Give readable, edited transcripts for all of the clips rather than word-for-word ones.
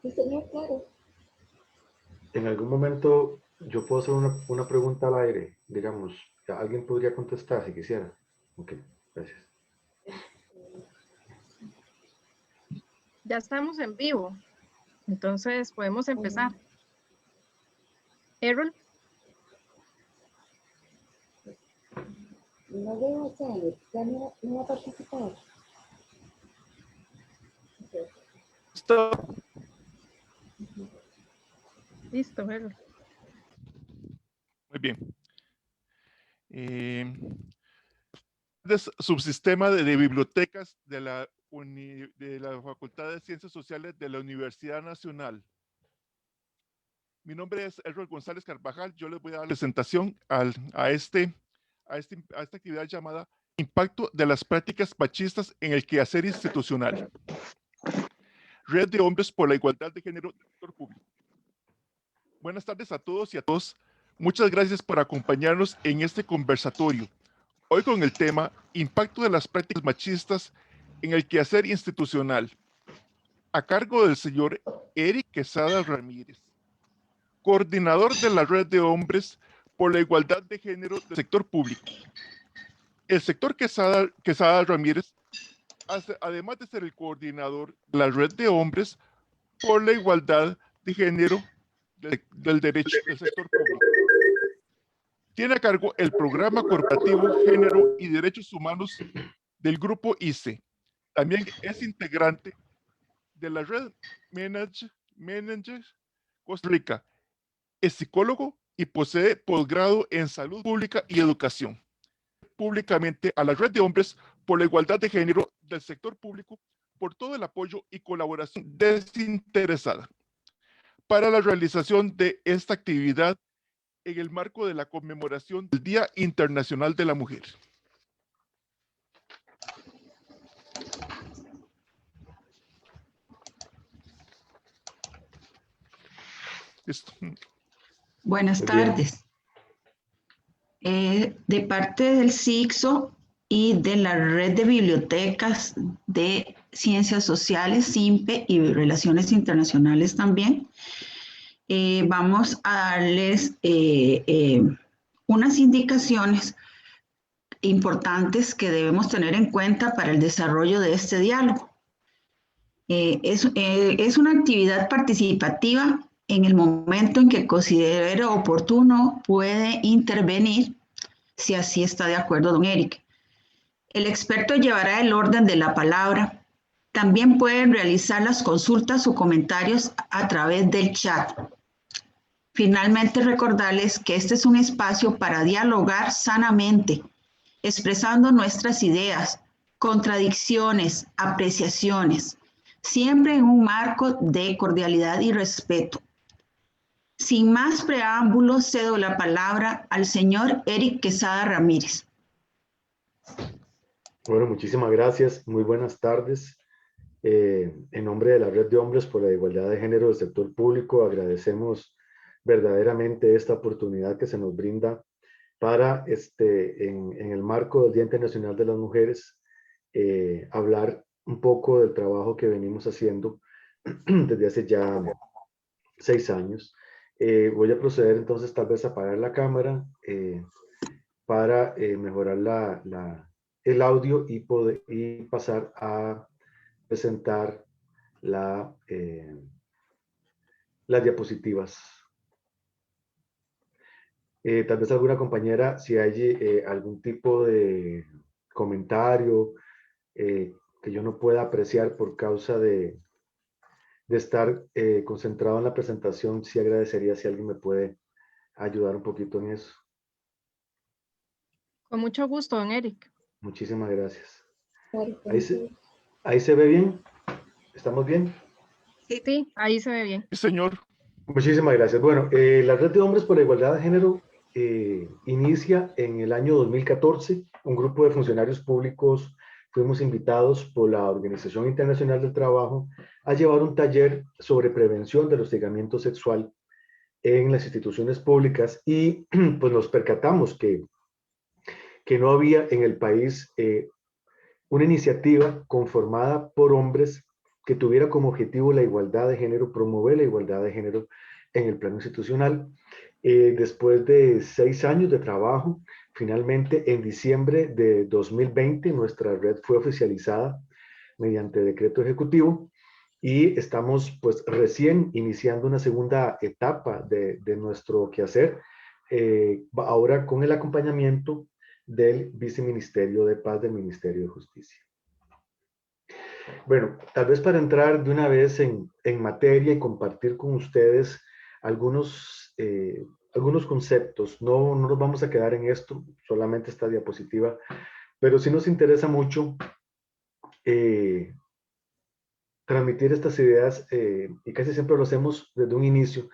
Sí, señor, claro. En algún momento yo puedo hacer una pregunta al aire, digamos, alguien podría contestar si quisiera. Ok, gracias. Ya estamos en vivo, entonces podemos empezar. Errol, No veo a Janet, ya no va a participar. Okay. Listo. listo, Errol. Muy bien. Subsistema de bibliotecas de la Facultad de Ciencias Sociales de la Universidad Nacional. Mi nombre es Errol González Carvajal. Yo les voy a dar la presentación a esta actividad llamada Impacto de las prácticas machistas en el quehacer institucional. Red de Hombres por la Igualdad de Género del Sector Público. Buenas tardes a todos y a todas. Muchas gracias por acompañarnos en este conversatorio. Hoy con el tema Impacto de las prácticas machistas en el quehacer institucional, a cargo del señor Eric Quesada Ramírez, coordinador de la Red de Hombres por la Igualdad de Género del Sector Público. El sector Quesada Ramírez, además de ser el coordinador de la Red de Hombres por la Igualdad de Género del derecho del sector público, tiene a cargo el programa corporativo Género y Derechos Humanos del Grupo ICE. También es integrante de la Red Manager Costa Rica. Es psicólogo y posee posgrado en Salud Pública y Educación. Públicamente a la Red de Hombres por la Igualdad de Género del sector público por todo el apoyo y colaboración desinteresada para la realización de esta actividad en el marco de la conmemoración del Día Internacional de la Mujer. Listo. Buenas Muy bien. tardes. De parte del CICSO y de la Red de Bibliotecas de Ciencias Sociales, CIMPE y Relaciones Internacionales también, vamos a darles unas indicaciones importantes que debemos tener en cuenta para el desarrollo de este diálogo. Es una actividad participativa. En el momento en que considere oportuno, puede intervenir si así está de acuerdo don Eric. El experto llevará el orden de la palabra. También pueden realizar las consultas o comentarios a través del chat. Finalmente, recordarles que este es un espacio para dialogar sanamente, expresando nuestras ideas, contradicciones, apreciaciones, siempre en un marco de cordialidad y respeto. Sin más preámbulos, cedo la palabra al señor Eric Quesada Ramírez. Bueno, muchísimas gracias. Muy buenas tardes. En nombre de la Red de Hombres por la Igualdad de Género del Sector Público, agradecemos verdaderamente esta oportunidad que se nos brinda para, en el marco del Día Internacional de las Mujeres, hablar un poco del trabajo que venimos haciendo desde hace ya 6 años. Voy a proceder entonces tal vez a apagar la cámara para mejorar el audio y pasar a presentar las diapositivas. Tal vez alguna compañera, si hay algún tipo de comentario que yo no pueda apreciar por causa de estar concentrado en la presentación, sí agradecería si alguien me puede ayudar un poquito en eso. Con mucho gusto, don Eric. Muchísimas gracias. Claro, Ahí se ve bien. ¿Estamos bien? Sí, ahí se ve bien. Sí, señor. Muchísimas gracias. Bueno, la Red de Hombres por la Igualdad de Género inicia en el año 2014. Un grupo de funcionarios públicos fuimos invitados por la Organización Internacional del Trabajo a llevar un taller sobre prevención del hostigamiento sexual en las instituciones públicas y pues nos percatamos que no había en el país una iniciativa conformada por hombres que tuviera como objetivo la igualdad de género, promover la igualdad de género en el plano institucional. Después de 6 años de trabajo, finalmente en diciembre de 2020 nuestra red fue oficializada mediante decreto ejecutivo y estamos pues recién iniciando una segunda etapa de nuestro quehacer, ahora con el acompañamiento del Viceministerio de Paz del Ministerio de Justicia. Bueno, tal vez para entrar de una vez en materia y compartir con ustedes algunos, algunos conceptos. No nos vamos a quedar en esto, solamente esta diapositiva, pero sí nos interesa mucho transmitir estas ideas y casi siempre lo hacemos desde un inicio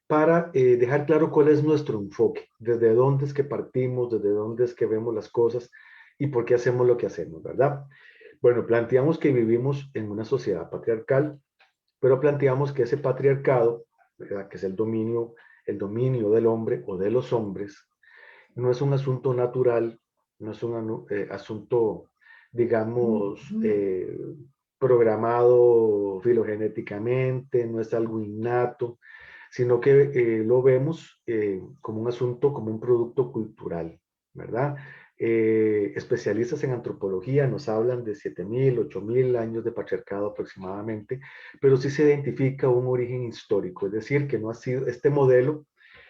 para dejar claro cuál es nuestro enfoque, desde dónde es que partimos, desde dónde es que vemos las cosas y por qué hacemos lo que hacemos, ¿verdad? Bueno, planteamos que vivimos en una sociedad patriarcal, pero planteamos que ese patriarcado, ¿verdad?, que es el dominio del hombre o de los hombres, no es un asunto natural, no es un asunto, digamos, programado filogenéticamente, no es algo innato, sino que lo vemos como un asunto, como un producto cultural, ¿verdad? Especialistas en antropología nos hablan de 7.000, 8.000 años de patriarcado aproximadamente, pero sí se identifica un origen histórico, es decir, que no ha sido este modelo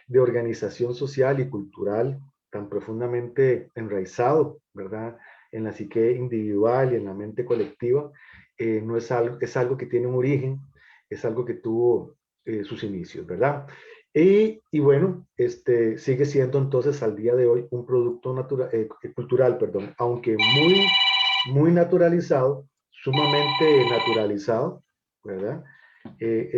de organización social y cultural tan profundamente enraizado, ¿verdad?, en la psique individual y en la mente colectiva, no es algo, es algo que tiene un origen, es algo que tuvo sus inicios, ¿verdad? Y bueno, sigue siendo entonces al día de hoy un producto natural, cultural, perdón, aunque muy naturalizado, sumamente naturalizado, ¿verdad?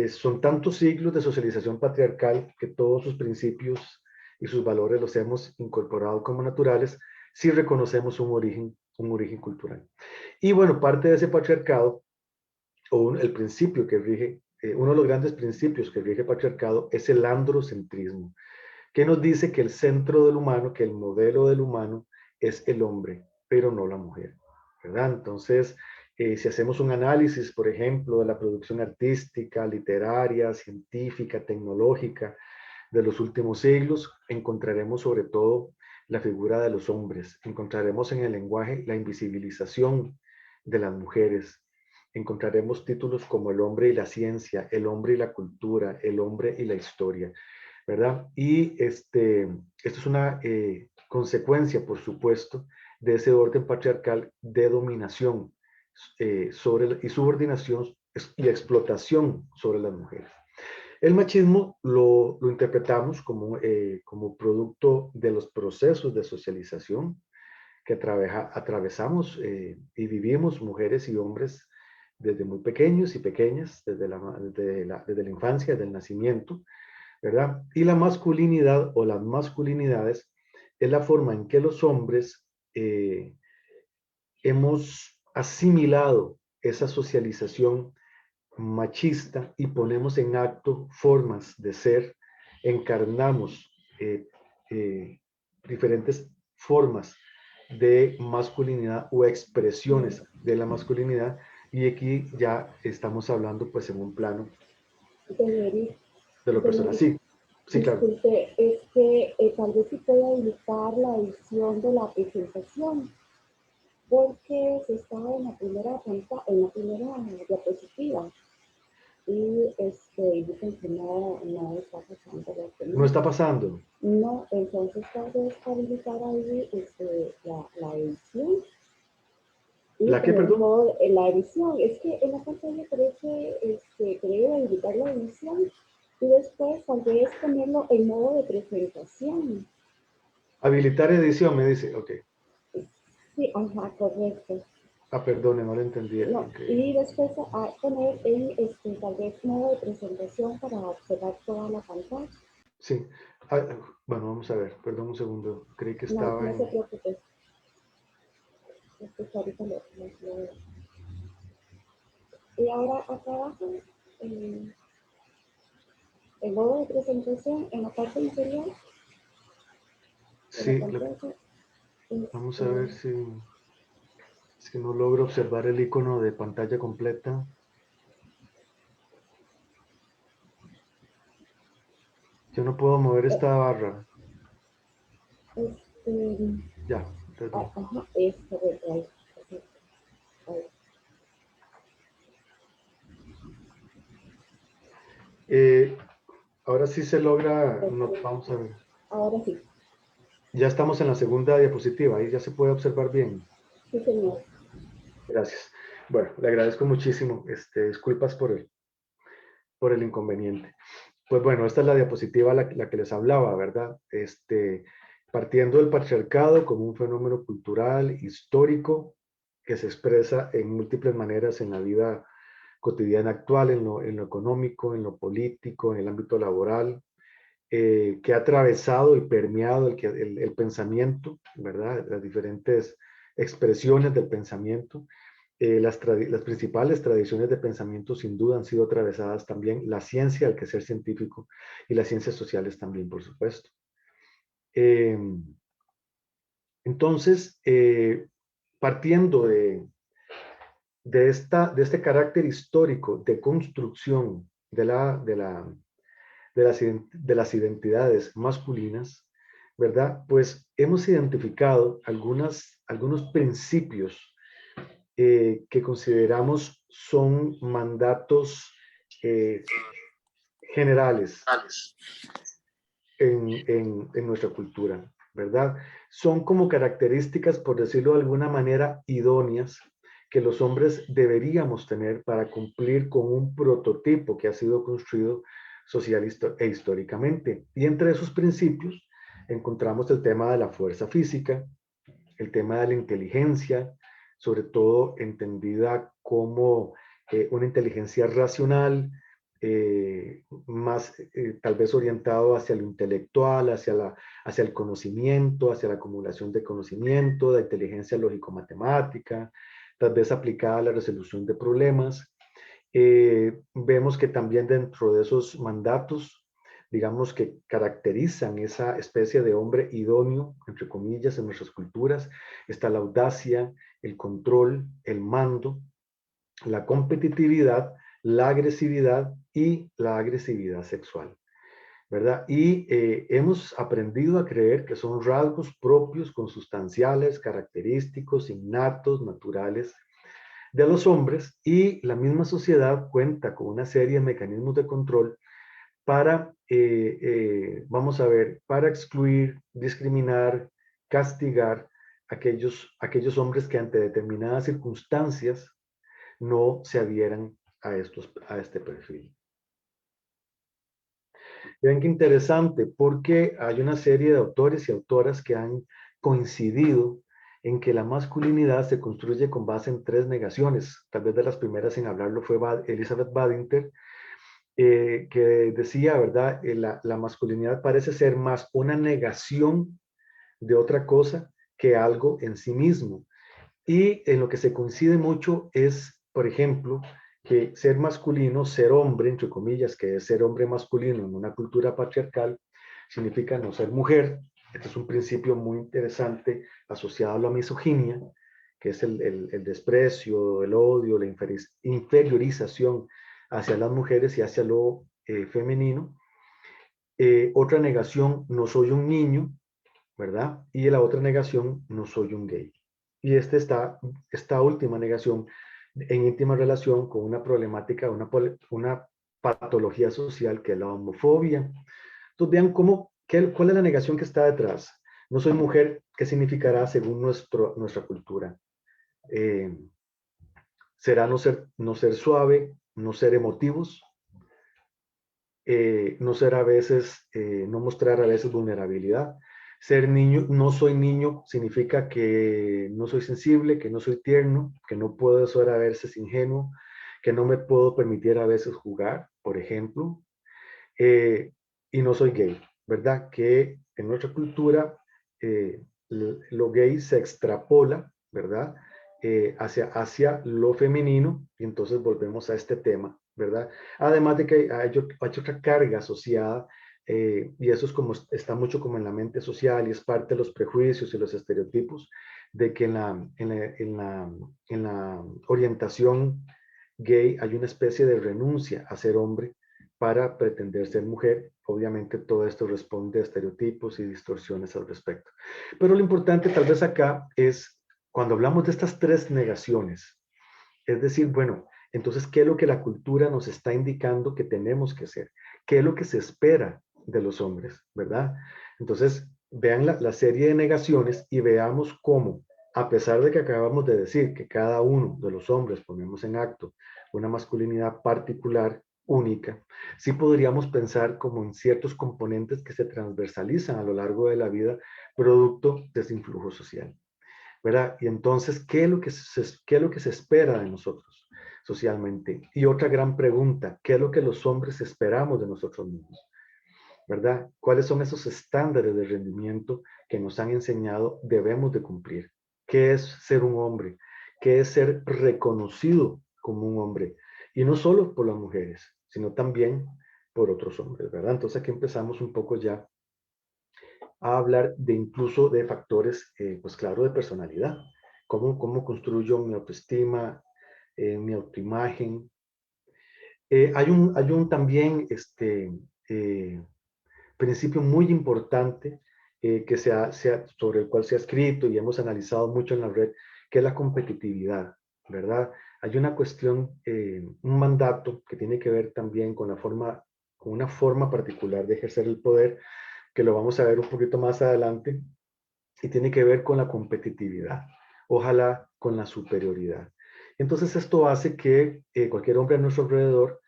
Son tantos siglos de socialización patriarcal que todos sus principios y sus valores los hemos incorporado como naturales si reconocemos un origen cultural. Y bueno, parte de ese patriarcado, el principio que rige, uno de los grandes principios que rige el patriarcado es el androcentrismo, que nos dice que el centro del humano, que el modelo del humano es el hombre, pero no la mujer, ¿verdad? Entonces, si hacemos un análisis, por ejemplo, de la producción artística, literaria, científica, tecnológica de los últimos siglos, encontraremos sobre todo la figura de los hombres, encontraremos en el lenguaje la invisibilización de las mujeres, encontraremos títulos como El hombre y la ciencia, El hombre y la cultura, El hombre y la historia, ¿verdad? Y esto es una consecuencia, por supuesto, de ese orden patriarcal de dominación y subordinación y explotación sobre las mujeres. El machismo lo interpretamos como producto de los procesos de socialización que atravesamos y vivimos mujeres y hombres desde muy pequeños y pequeñas, desde la infancia, desde el nacimiento, ¿verdad? Y la masculinidad o las masculinidades es la forma en que los hombres hemos asimilado esa socialización machista y ponemos en acto formas de ser, encarnamos diferentes formas de masculinidad o expresiones de la masculinidad, y aquí ya estamos hablando pues en un plano Eric, de lo personal. Sí, sí, claro. Disculpe, es que tal vez se puede habilitar la edición de la presentación, porque se estaba en la primera diapositiva y dicen que no está pasando lo que No está pasando. No, entonces tal vez habilitar ahí la edición. ¿La qué, perdón? La edición, es que en la pantalla parece que debe habilitar la edición y después tal vez ponerlo en modo de presentación. Habilitar edición, me dice, ok. Sí, ajá, correcto. Ah, perdone, no lo entendí. No, Okay. y después poner en tal vez modo de presentación para observar toda la pantalla. Sí. Bueno, vamos a ver, perdón un segundo. Creí que estaba No se preocupe. Ahorita lo y ahora acá abajo, el modo de presentación en la parte inferior. Sí, vamos a ver si es que no logro observar el icono de pantalla completa. Yo no puedo mover esta barra. Ya. Ajá, esta ahí. Ahora sí se logra, vamos a ver. Ahora sí. Ya estamos en la segunda diapositiva, ahí ya se puede observar bien. Sí, señor. Gracias. Bueno, le agradezco muchísimo. Disculpas por el inconveniente. Pues bueno, esta es la diapositiva la que les hablaba, ¿verdad? Partiendo del patriarcado como un fenómeno cultural, histórico, que se expresa en múltiples maneras en la vida cotidiana actual, en lo económico, en lo político, en el ámbito laboral, que ha atravesado y permeado el pensamiento, ¿verdad? Las diferentes expresiones del pensamiento. Las principales tradiciones de pensamiento sin duda han sido atravesadas también, la ciencia, el quehacer científico y las ciencias sociales también, por supuesto. Entonces, partiendo de este carácter histórico de construcción de las identidades masculinas, ¿verdad? Pues hemos identificado algunos principios que consideramos son mandatos generales en nuestra cultura, ¿verdad? Son como características, por decirlo de alguna manera, idóneas que los hombres deberíamos tener para cumplir con un prototipo que ha sido construido social e históricamente. Y entre esos principios encontramos el tema de la fuerza física, el tema de la inteligencia, sobre todo entendida como una inteligencia racional, más tal vez orientado hacia lo intelectual, hacia el conocimiento, hacia la acumulación de conocimiento, de inteligencia lógico-matemática, tal vez aplicada a la resolución de problemas. Vemos que también dentro de esos mandatos, digamos que caracterizan esa especie de hombre idóneo, entre comillas, en nuestras culturas, está la audacia, el control, el mando, la competitividad, la agresividad y la agresividad sexual, ¿verdad? Y hemos aprendido a creer que son rasgos propios, consustanciales, característicos, innatos, naturales de los hombres, y la misma sociedad cuenta con una serie de mecanismos de control para, vamos a ver, para excluir, discriminar, castigar aquellos hombres que ante determinadas circunstancias no se adhieran a este perfil. Vean qué interesante, porque hay una serie de autores y autoras que han coincidido en que la masculinidad se construye con base en 3 negaciones. Tal vez de las primeras en hablarlo fue Elizabeth Badinter, que decía, ¿verdad? La masculinidad parece ser más una negación de otra cosa que algo en sí mismo. Y en lo que se coincide mucho es, por ejemplo, que ser masculino, ser hombre, entre comillas, que es ser hombre masculino en una cultura patriarcal, significa no ser mujer. Este es un principio muy interesante asociado a la misoginia, que es el desprecio, el odio, la inferiorización hacia las mujeres y hacia lo femenino. Otra negación, no soy un niño, ¿verdad? Y la otra negación, no soy un gay. Y esta última negación en íntima relación con una problemática, una patología social que es la homofobia. Entonces vean cuál es la negación que está detrás. No soy mujer, ¿qué significará según nuestra cultura? ¿Será no ser suave, no ser emotivos? No ser a veces, no mostrar a veces vulnerabilidad. Ser niño, no soy niño, significa que no soy sensible, que no soy tierno, que no puedo ser a veces ingenuo, que no me puedo permitir a veces jugar, por ejemplo, y no soy gay, ¿verdad? Que en nuestra cultura lo gay se extrapola, ¿verdad? Hacia lo femenino, y entonces volvemos a este tema, ¿verdad? Además de que hay otra carga asociada, y eso está mucho como en la mente social y es parte de los prejuicios y los estereotipos, de que en la orientación gay hay una especie de renuncia a ser hombre para pretender ser mujer. Obviamente todo esto responde a estereotipos y distorsiones al respecto. Pero lo importante tal vez acá es cuando hablamos de estas tres negaciones, es decir, bueno, entonces, ¿qué es lo que la cultura nos está indicando que tenemos que hacer? ¿Qué es lo que se espera de los hombres, verdad? Entonces, vean la serie de negaciones y veamos cómo, a pesar de que acabamos de decir que cada uno de los hombres ponemos en acto una masculinidad particular, única, sí podríamos pensar como en ciertos componentes que se transversalizan a lo largo de la vida, producto de ese influjo social, ¿verdad? Y entonces, ¿qué es lo que se espera de nosotros socialmente? Y otra gran pregunta, ¿qué es lo que los hombres esperamos de nosotros mismos? ¿Verdad? ¿Cuáles son esos estándares de rendimiento que nos han enseñado debemos de cumplir? ¿Qué es ser un hombre? ¿Qué es ser reconocido como un hombre? Y no solo por las mujeres, sino también por otros hombres, ¿verdad? Entonces aquí empezamos un poco ya a hablar de incluso de factores, pues claro, de personalidad. ¿Cómo construyo mi autoestima, mi autoimagen? Hay un también principio muy importante que sobre el cual se ha escrito y hemos analizado mucho en la red, que es la competitividad, ¿verdad? Hay una cuestión, un mandato que tiene que ver también con una forma particular de ejercer el poder, que lo vamos a ver un poquito más adelante, y tiene que ver con la competitividad, ojalá con la superioridad. Entonces esto hace que cualquier hombre a nuestro alrededor,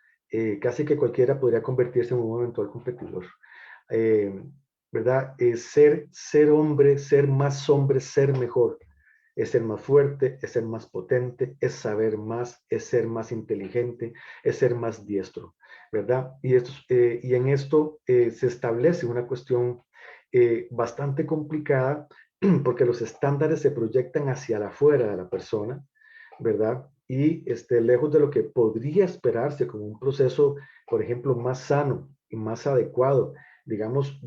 casi que cualquiera podría convertirse en un eventual competidor. Eh, ¿Verdad? Ser hombre, ser más hombre, ser mejor, es ser más fuerte, es ser más potente, es saber más, es ser más inteligente, es ser más diestro, ¿verdad? Y en esto se establece una cuestión bastante complicada porque los estándares se proyectan hacia la afuera de la persona, ¿verdad? Y lejos de lo que podría esperarse como un proceso, por ejemplo, más sano y más adecuado, digamos,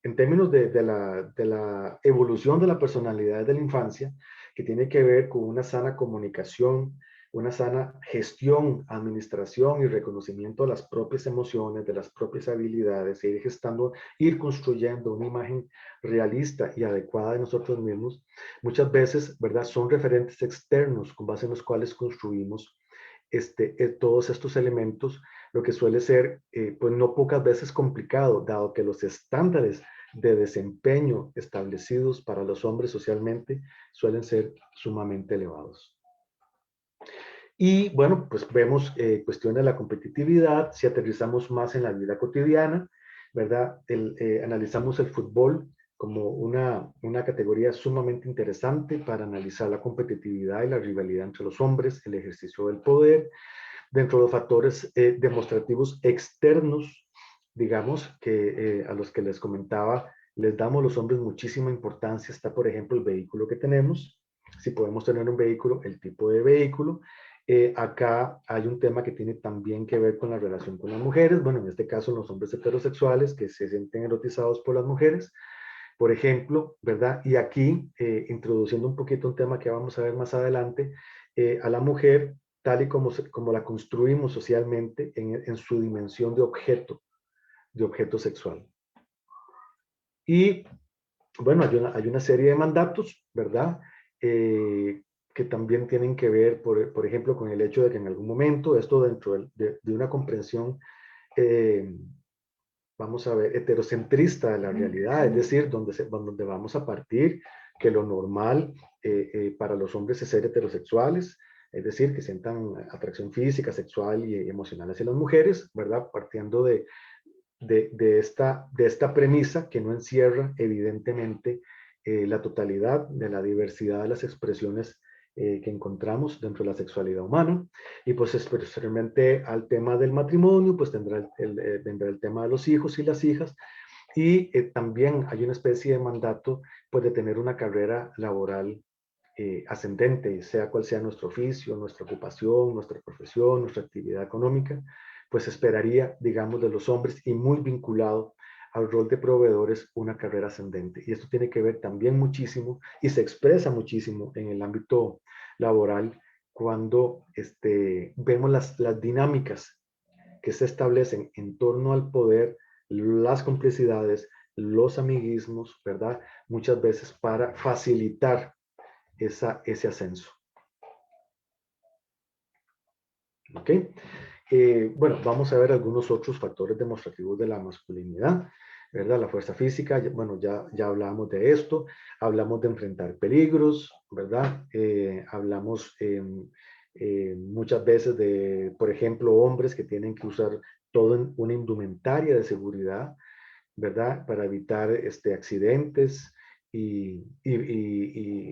en términos de la evolución de la personalidad de la infancia, que tiene que ver con una sana comunicación, una sana gestión, administración y reconocimiento de las propias emociones, de las propias habilidades, ir construyendo una imagen realista y adecuada de nosotros mismos. Muchas veces, ¿verdad? Son referentes externos con base en los cuales construimos todos estos elementos, lo que suele ser, pues no pocas veces complicado, dado que los estándares de desempeño establecidos para los hombres socialmente suelen ser sumamente elevados. Y bueno, pues vemos cuestiones de la competitividad, si aterrizamos más en la vida cotidiana, ¿verdad? Analizamos el fútbol como una categoría sumamente interesante para analizar la competitividad y la rivalidad entre los hombres, el ejercicio del poder, dentro de los factores demostrativos externos, digamos, a los que les comentaba, les damos los hombres muchísima importancia. Está, por ejemplo, el vehículo que tenemos, si podemos tener un vehículo, el tipo de vehículo. Acá hay un tema que tiene también que ver con la relación con las mujeres, bueno, en este caso los hombres heterosexuales que se sienten erotizados por las mujeres, por ejemplo, ¿verdad? Y aquí, introduciendo un poquito un tema que vamos a ver más adelante, a la mujer, tal y como la construimos socialmente en su dimensión de objeto sexual. Y bueno, hay una serie de mandatos, ¿verdad? Que también tienen que ver, por ejemplo, con el hecho de que en algún momento, esto dentro de una comprensión, vamos a ver, heterocentrista de la realidad, es decir, donde vamos a partir que lo normal para los hombres es ser heterosexuales, es decir, que sientan atracción física, sexual y emocional hacia las mujeres, ¿verdad? Partiendo de esta premisa que no encierra evidentemente la totalidad de la diversidad de las expresiones que encontramos dentro de la sexualidad humana. Y pues posteriormente al tema del matrimonio, pues vendrá el tema de los hijos y las hijas. Y también hay una especie de mandato pues de tener una carrera laboral ascendente, sea cual sea nuestro oficio, nuestra ocupación, nuestra profesión, nuestra actividad económica, pues esperaría, digamos, de los hombres y muy vinculado al rol de proveedores una carrera ascendente. Y esto tiene que ver también muchísimo y se expresa muchísimo en el ámbito laboral cuando vemos las dinámicas que se establecen en torno al poder, las complicidades, los amiguismos, ¿verdad? Muchas veces para facilitar ese ascenso. ¿Ok? Bueno, vamos a ver algunos otros factores demostrativos de la masculinidad, ¿verdad? La fuerza física, bueno, ya hablamos de esto, hablamos de enfrentar peligros, ¿verdad? Hablamos muchas veces de, por ejemplo, hombres que tienen que usar toda una indumentaria de seguridad, ¿verdad? Para evitar accidentes y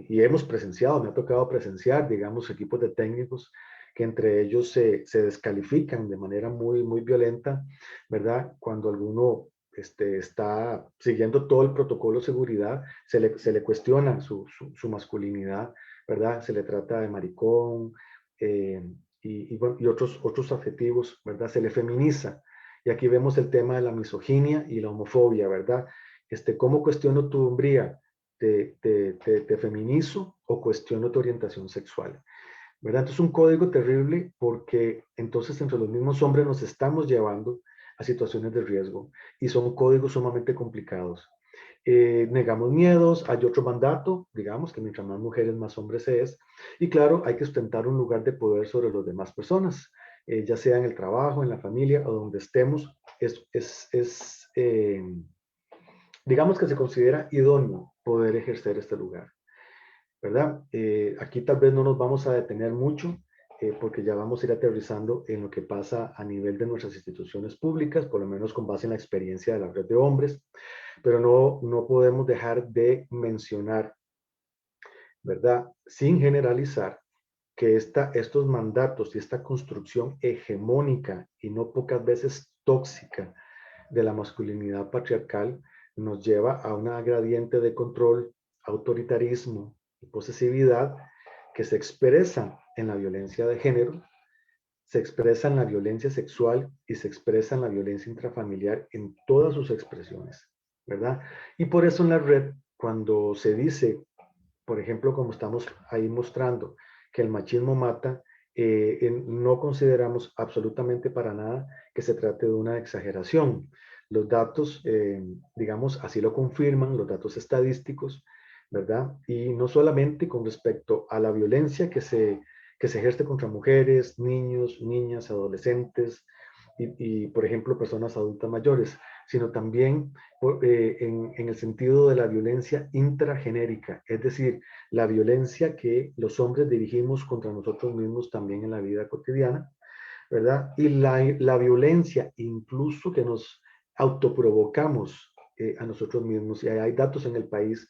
hemos presenciado, me ha tocado presenciar, digamos, equipos de técnicos que entre ellos se descalifican de manera muy, muy violenta, ¿verdad? Cuando alguno está siguiendo todo el protocolo de seguridad, se le cuestiona su masculinidad, ¿verdad? Se le trata de maricón bueno, y otros adjetivos, ¿verdad? Se le feminiza. Y aquí vemos el tema de la misoginia y la homofobia, ¿verdad? ¿Cómo cuestiono tu hombría? ¿Te feminizo o cuestiono tu orientación sexual? ¿Verdad? Entonces es un código terrible porque entonces entre los mismos hombres nos estamos llevando a situaciones de riesgo y son códigos sumamente complicados. Negamos miedos, hay otro mandato, digamos que mientras más mujeres, más hombres se es, y claro, hay que sustentar un lugar de poder sobre las demás personas, ya sea en el trabajo, en la familia o donde estemos, digamos que se considera idóneo poder ejercer este lugar, ¿verdad? Aquí tal vez no nos vamos a detener mucho, porque ya vamos a ir aterrizando en lo que pasa a nivel de nuestras instituciones públicas, por lo menos con base en la experiencia de la red de hombres, pero no podemos dejar de mencionar, ¿verdad? Sin generalizar, que estos mandatos y esta construcción hegemónica y no pocas veces tóxica de la masculinidad patriarcal nos lleva a una gradiente de control, autoritarismo y posesividad que se expresa en la violencia de género, se expresa en la violencia sexual y se expresa en la violencia intrafamiliar en todas sus expresiones, ¿verdad? Y por eso en la red, cuando se dice, por ejemplo, como estamos ahí mostrando, que el machismo mata, no consideramos absolutamente para nada que se trate de una exageración. Los datos, digamos, así lo confirman, los datos estadísticos, ¿verdad? Y no solamente con respecto a la violencia que se ejerce contra mujeres, niños, niñas, adolescentes y por ejemplo, personas adultas mayores, sino también en el sentido de la violencia intragenérica, es decir, la violencia que los hombres dirigimos contra nosotros mismos también en la vida cotidiana, ¿verdad? Y la violencia incluso que nos autoprovocamos a nosotros mismos. Y hay datos en el país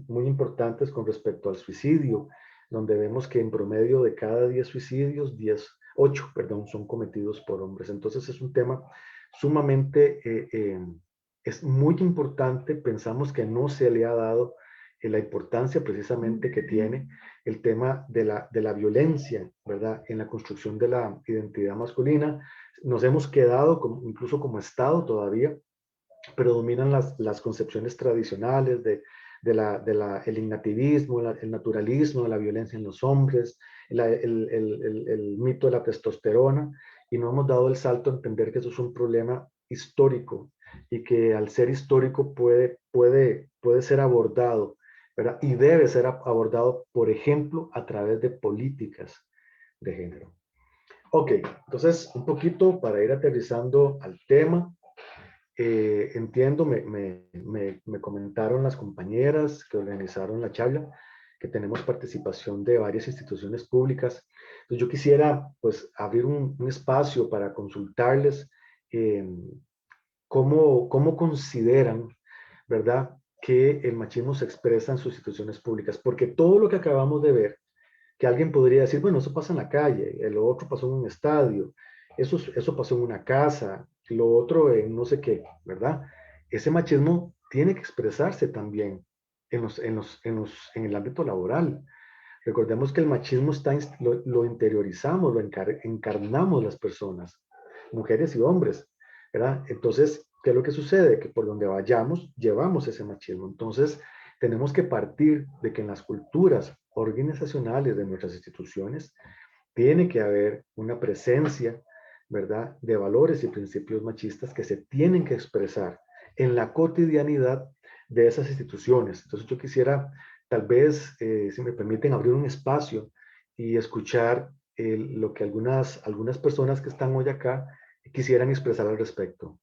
muy importantes con respecto al suicidio, donde vemos que en promedio de cada 10 suicidios, 8, perdón, son cometidos por hombres. Entonces es un tema sumamente, es muy importante, pensamos que no se le ha dado la importancia precisamente que tiene el tema de la violencia, ¿verdad? En la construcción de la identidad masculina. Nos hemos quedado, incluso como Estado todavía, predominan las concepciones tradicionales el ignativismo, el naturalismo, la violencia en los hombres, el mito de la testosterona, y no hemos dado el salto a entender que eso es un problema histórico y que al ser histórico puede ser abordado, ¿verdad? Y debe ser abordado, por ejemplo, a través de políticas de género. Ok, entonces un poquito para ir aterrizando al tema. Entiendo, me comentaron las compañeras que organizaron la charla que tenemos participación de varias instituciones públicas. Entonces yo quisiera pues abrir un espacio para consultarles cómo consideran, ¿verdad?, que el machismo se expresa en sus instituciones públicas, porque todo lo que acabamos de ver, que alguien podría decir, bueno, eso pasa en la calle, lo otro pasó en un estadio, eso pasó en una casa, lo otro en no sé qué, ¿verdad? Ese machismo tiene que expresarse también en el ámbito laboral. Recordemos que el machismo lo interiorizamos, lo encarnamos las personas, mujeres y hombres, ¿verdad? Entonces, ¿qué es lo que sucede? Que por donde vayamos, llevamos ese machismo. Entonces, tenemos que partir de que en las culturas organizacionales de nuestras instituciones tiene que haber una presencia ¿verdad?, de valores y principios machistas que se tienen que expresar en la cotidianidad de esas instituciones. Entonces yo quisiera, tal vez, si me permiten, abrir un espacio y escuchar lo que algunas personas que están hoy acá quisieran expresar al respecto.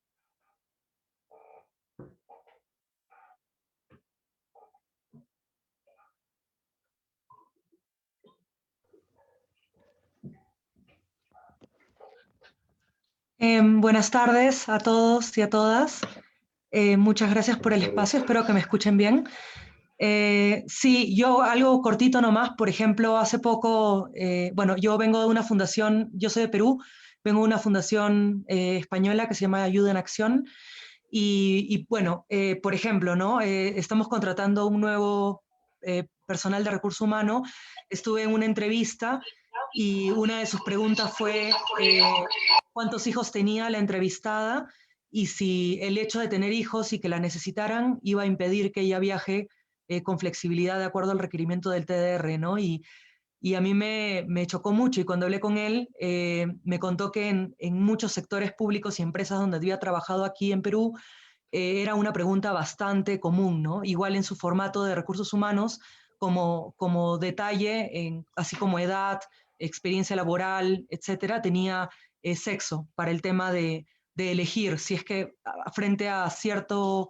Buenas tardes a todos y a todas. Muchas gracias por el espacio, espero que me escuchen bien. Sí, yo algo cortito nomás, por ejemplo, hace poco, bueno, yo vengo de una fundación, yo soy de Perú, vengo de una fundación española que se llama Ayuda en Acción y bueno, por ejemplo, ¿no? Estamos contratando un nuevo personal de recurso humano. Estuve en una entrevista y una de sus preguntas fue cuántos hijos tenía la entrevistada y si el hecho de tener hijos y que la necesitaran iba a impedir que ella viaje con flexibilidad de acuerdo al requerimiento del TDR, ¿no? Y a mí me chocó mucho y cuando hablé con él me contó que en muchos sectores públicos y empresas donde había trabajado aquí en Perú era una pregunta bastante común, ¿no? Igual en su formato de recursos humanos, como detalle, así como edad, experiencia laboral, etcétera, tenía sexo para el tema de elegir si es que frente a cierta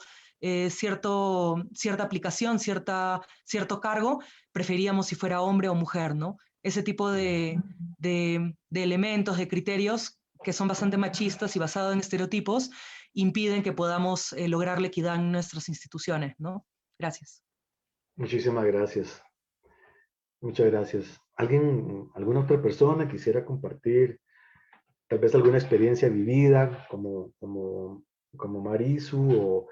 aplicación, cierto cargo, preferíamos si fuera hombre o mujer, ¿no? Ese tipo de elementos, de criterios que son bastante machistas y basados en estereotipos, impiden que podamos lograr la equidad en nuestras instituciones, ¿no? Gracias. Muchísimas gracias. Muchas gracias. ¿Alguna otra persona quisiera compartir tal vez alguna experiencia vivida como Marisu o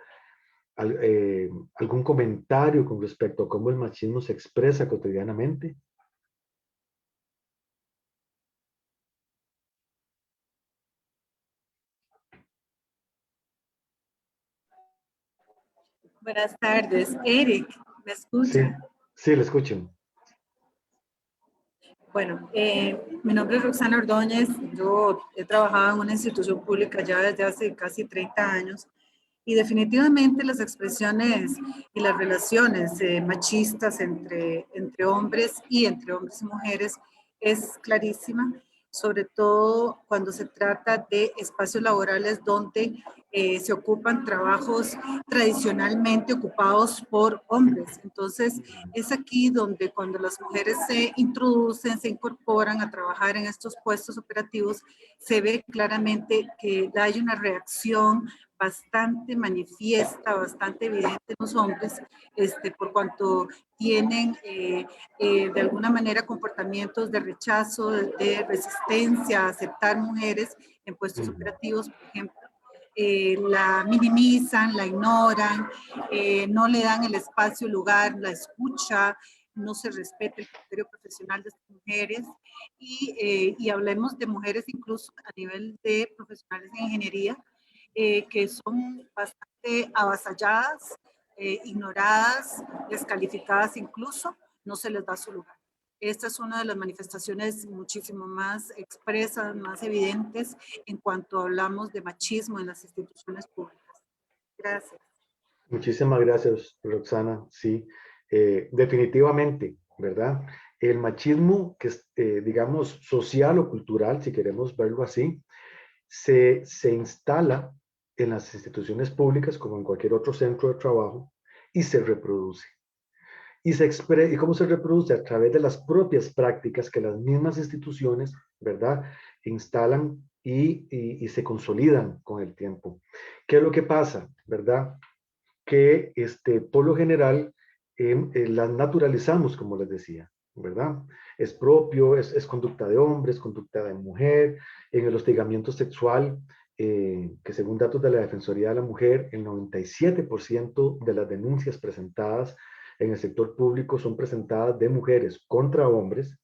algún comentario con respecto a cómo el machismo se expresa cotidianamente? Buenas tardes. Eric, ¿me Sí, escucha? sí, le escucho. Bueno, mi nombre es Roxana Ordóñez. Yo he trabajado en una institución pública ya desde hace casi 30 años y definitivamente las expresiones y las relaciones machistas entre hombres y entre hombres y mujeres es clarísima, sobre todo cuando se trata de espacios laborales donde se ocupan trabajos tradicionalmente ocupados por hombres. Entonces, es aquí donde cuando las mujeres se introducen, se incorporan a trabajar en estos puestos operativos, se ve claramente que hay una reacción bastante manifiesta, bastante evidente en los hombres, por cuanto tienen de alguna manera comportamientos de rechazo, de resistencia a aceptar mujeres en puestos operativos, por ejemplo. La minimizan, la ignoran, no le dan el espacio, lugar, la escucha, no se respeta el criterio profesional de estas mujeres y hablemos de mujeres incluso a nivel de profesionales de ingeniería, que son bastante avasalladas, ignoradas, descalificadas incluso, no se les da su lugar. Esta es una de las manifestaciones muchísimo más expresas, más evidentes en cuanto hablamos de machismo en las instituciones públicas. Gracias. Muchísimas gracias, Roxana. Sí, definitivamente, ¿verdad? El machismo, que es, digamos, social o cultural, si queremos verlo así, se instala en las instituciones públicas como en cualquier otro centro de trabajo y se reproduce. ¿Y cómo se reproduce? A través de las propias prácticas que las mismas instituciones, ¿verdad?, instalan y se consolidan con el tiempo. ¿Qué es lo que pasa, verdad? Que por lo general las naturalizamos, como les decía, ¿verdad? Es propio, es conducta de hombre, es conducta de mujer. En el hostigamiento sexual, que según datos de la Defensoría de la Mujer, el 97% de las denuncias presentadas en el sector público son presentadas de mujeres contra hombres,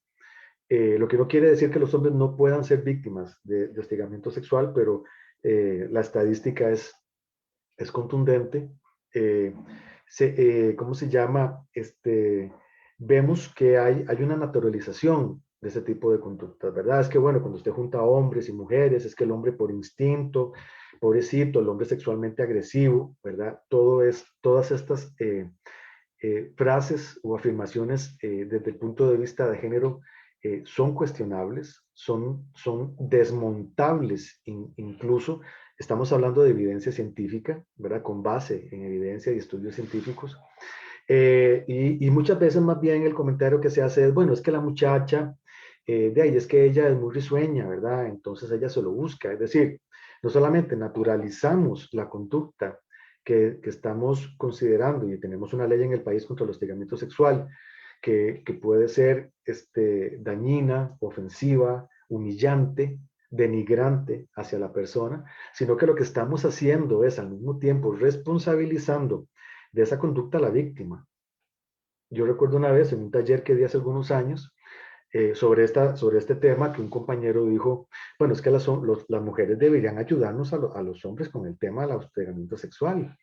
lo que no quiere decir que los hombres no puedan ser víctimas de hostigamiento sexual, pero la estadística es contundente. ¿Cómo se llama? Vemos que hay una naturalización de ese tipo de conductas, ¿verdad? Es que, bueno, cuando usted junta a hombres y mujeres, es que el hombre por instinto, pobrecito, el hombre sexualmente agresivo, ¿verdad? Todas estas frases o afirmaciones desde el punto de vista de género son cuestionables, son desmontables incluso. Estamos hablando de evidencia científica, ¿verdad? Con base en evidencia y estudios científicos. Y muchas veces más bien el comentario que se hace es, bueno, es que la muchacha, de ahí es que ella es muy risueña, ¿verdad? Entonces ella se lo busca. Es decir, no solamente naturalizamos la conducta que estamos considerando, y tenemos una ley en el país contra el hostigamiento sexual, que puede ser dañina, ofensiva, humillante, denigrante hacia la persona, sino que lo que estamos haciendo es al mismo tiempo responsabilizando de esa conducta a la víctima. Yo recuerdo una vez en un taller que di hace algunos años sobre este tema, que un compañero dijo, bueno, es que las mujeres deberían ayudarnos a los hombres con el tema del hostigamiento sexual.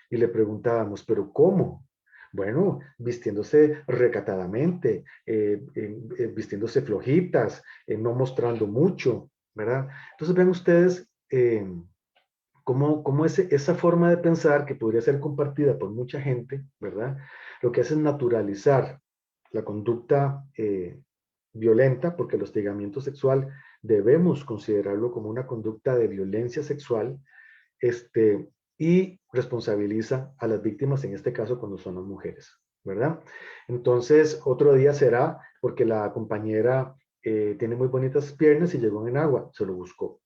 Y le preguntábamos, ¿pero cómo? Bueno, vistiéndose recatadamente, vistiéndose flojitas, no mostrando mucho, ¿verdad? Entonces ven ustedes cómo esa forma de pensar que podría ser compartida por mucha gente, ¿verdad? Lo que hace es naturalizar la conducta violenta, porque el hostigamiento sexual debemos considerarlo como una conducta de violencia sexual, y responsabiliza a las víctimas, en este caso cuando son las mujeres, ¿verdad? Entonces, otro día será porque la compañera tiene muy bonitas piernas y llegó en agua, se lo buscó,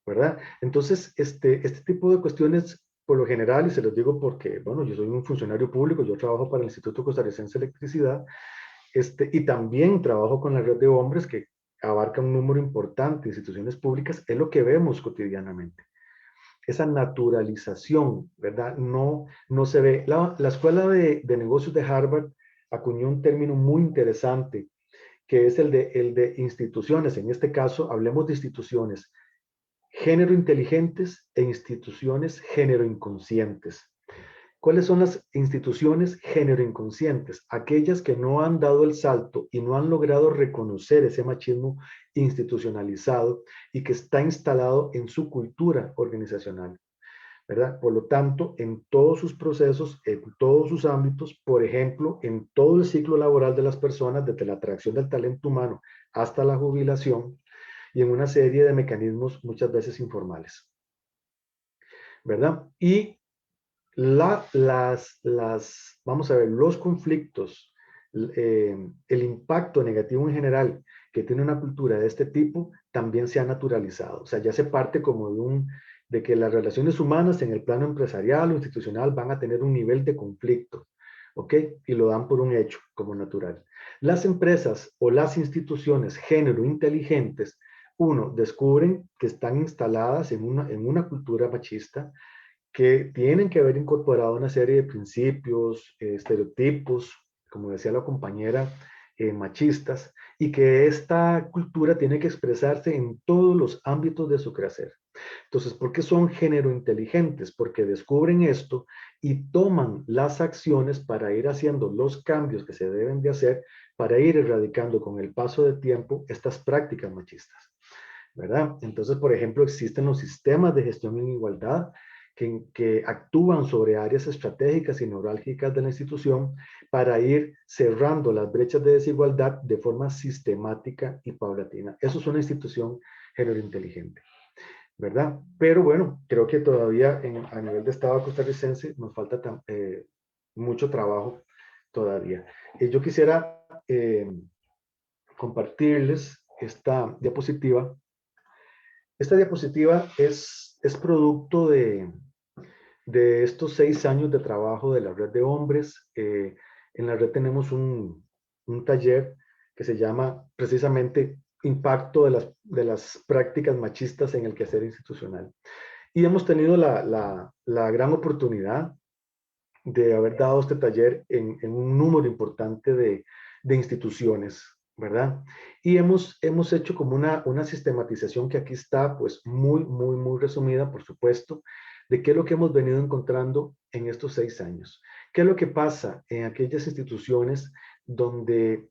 ¿verdad? Entonces, este tipo de cuestiones, por lo general, y se los digo porque, bueno, yo soy un funcionario público, yo trabajo para el Instituto Costarricense de Electricidad, y también trabajo con la red de hombres que abarca un número importante de instituciones públicas, es lo que vemos cotidianamente. Esa naturalización, ¿verdad? No se ve. La Escuela de Negocios de Harvard acuñó un término muy interesante, que es el de instituciones. En este caso, hablemos de instituciones género inteligentes e instituciones género inconscientes. ¿Cuáles son las instituciones género inconscientes? Aquellas que no han dado el salto y no han logrado reconocer ese machismo institucionalizado y que está instalado en su cultura organizacional, ¿verdad? Por lo tanto, en todos sus procesos, en todos sus ámbitos, por ejemplo, en todo el ciclo laboral de las personas, desde la atracción del talento humano hasta la jubilación, y en una serie de mecanismos muchas veces informales, ¿verdad? Y vamos a ver, los conflictos, el impacto negativo en general que tiene una cultura de este tipo también se ha naturalizado. O sea, ya se parte como de que las relaciones humanas en el plano empresarial o institucional van a tener un nivel de conflicto, ¿ok? Y lo dan por un hecho como natural. Las empresas o las instituciones género inteligentes, descubren que están instaladas en una cultura machista, que tienen que haber incorporado una serie de principios, estereotipos, como decía la compañera, machistas, y que esta cultura tiene que expresarse en todos los ámbitos de su crecer. Entonces, ¿por qué son género inteligentes? Porque descubren esto y toman las acciones para ir haciendo los cambios que se deben de hacer para ir erradicando con el paso del tiempo estas prácticas machistas, ¿verdad? Entonces, por ejemplo, existen los sistemas de gestión en igualdad que actúan sobre áreas estratégicas y neurálgicas de la institución para ir cerrando las brechas de desigualdad de forma sistemática y paulatina. Eso es una institución género inteligente, ¿verdad? Pero bueno, creo que todavía a nivel de Estado costarricense nos falta mucho trabajo todavía. Yo quisiera compartirles esta diapositiva. Esta diapositiva es producto de estos 6 años de trabajo de la red de hombres. En la red tenemos un taller que se llama precisamente Impacto de las prácticas machistas en el quehacer institucional. Y hemos tenido la gran oportunidad de haber dado este taller en un número importante de instituciones, ¿verdad? Y hemos hecho como una sistematización que aquí está, pues muy resumida, por supuesto, de qué es lo que hemos venido encontrando en estos 6 años. ¿Qué es lo que pasa en aquellas instituciones donde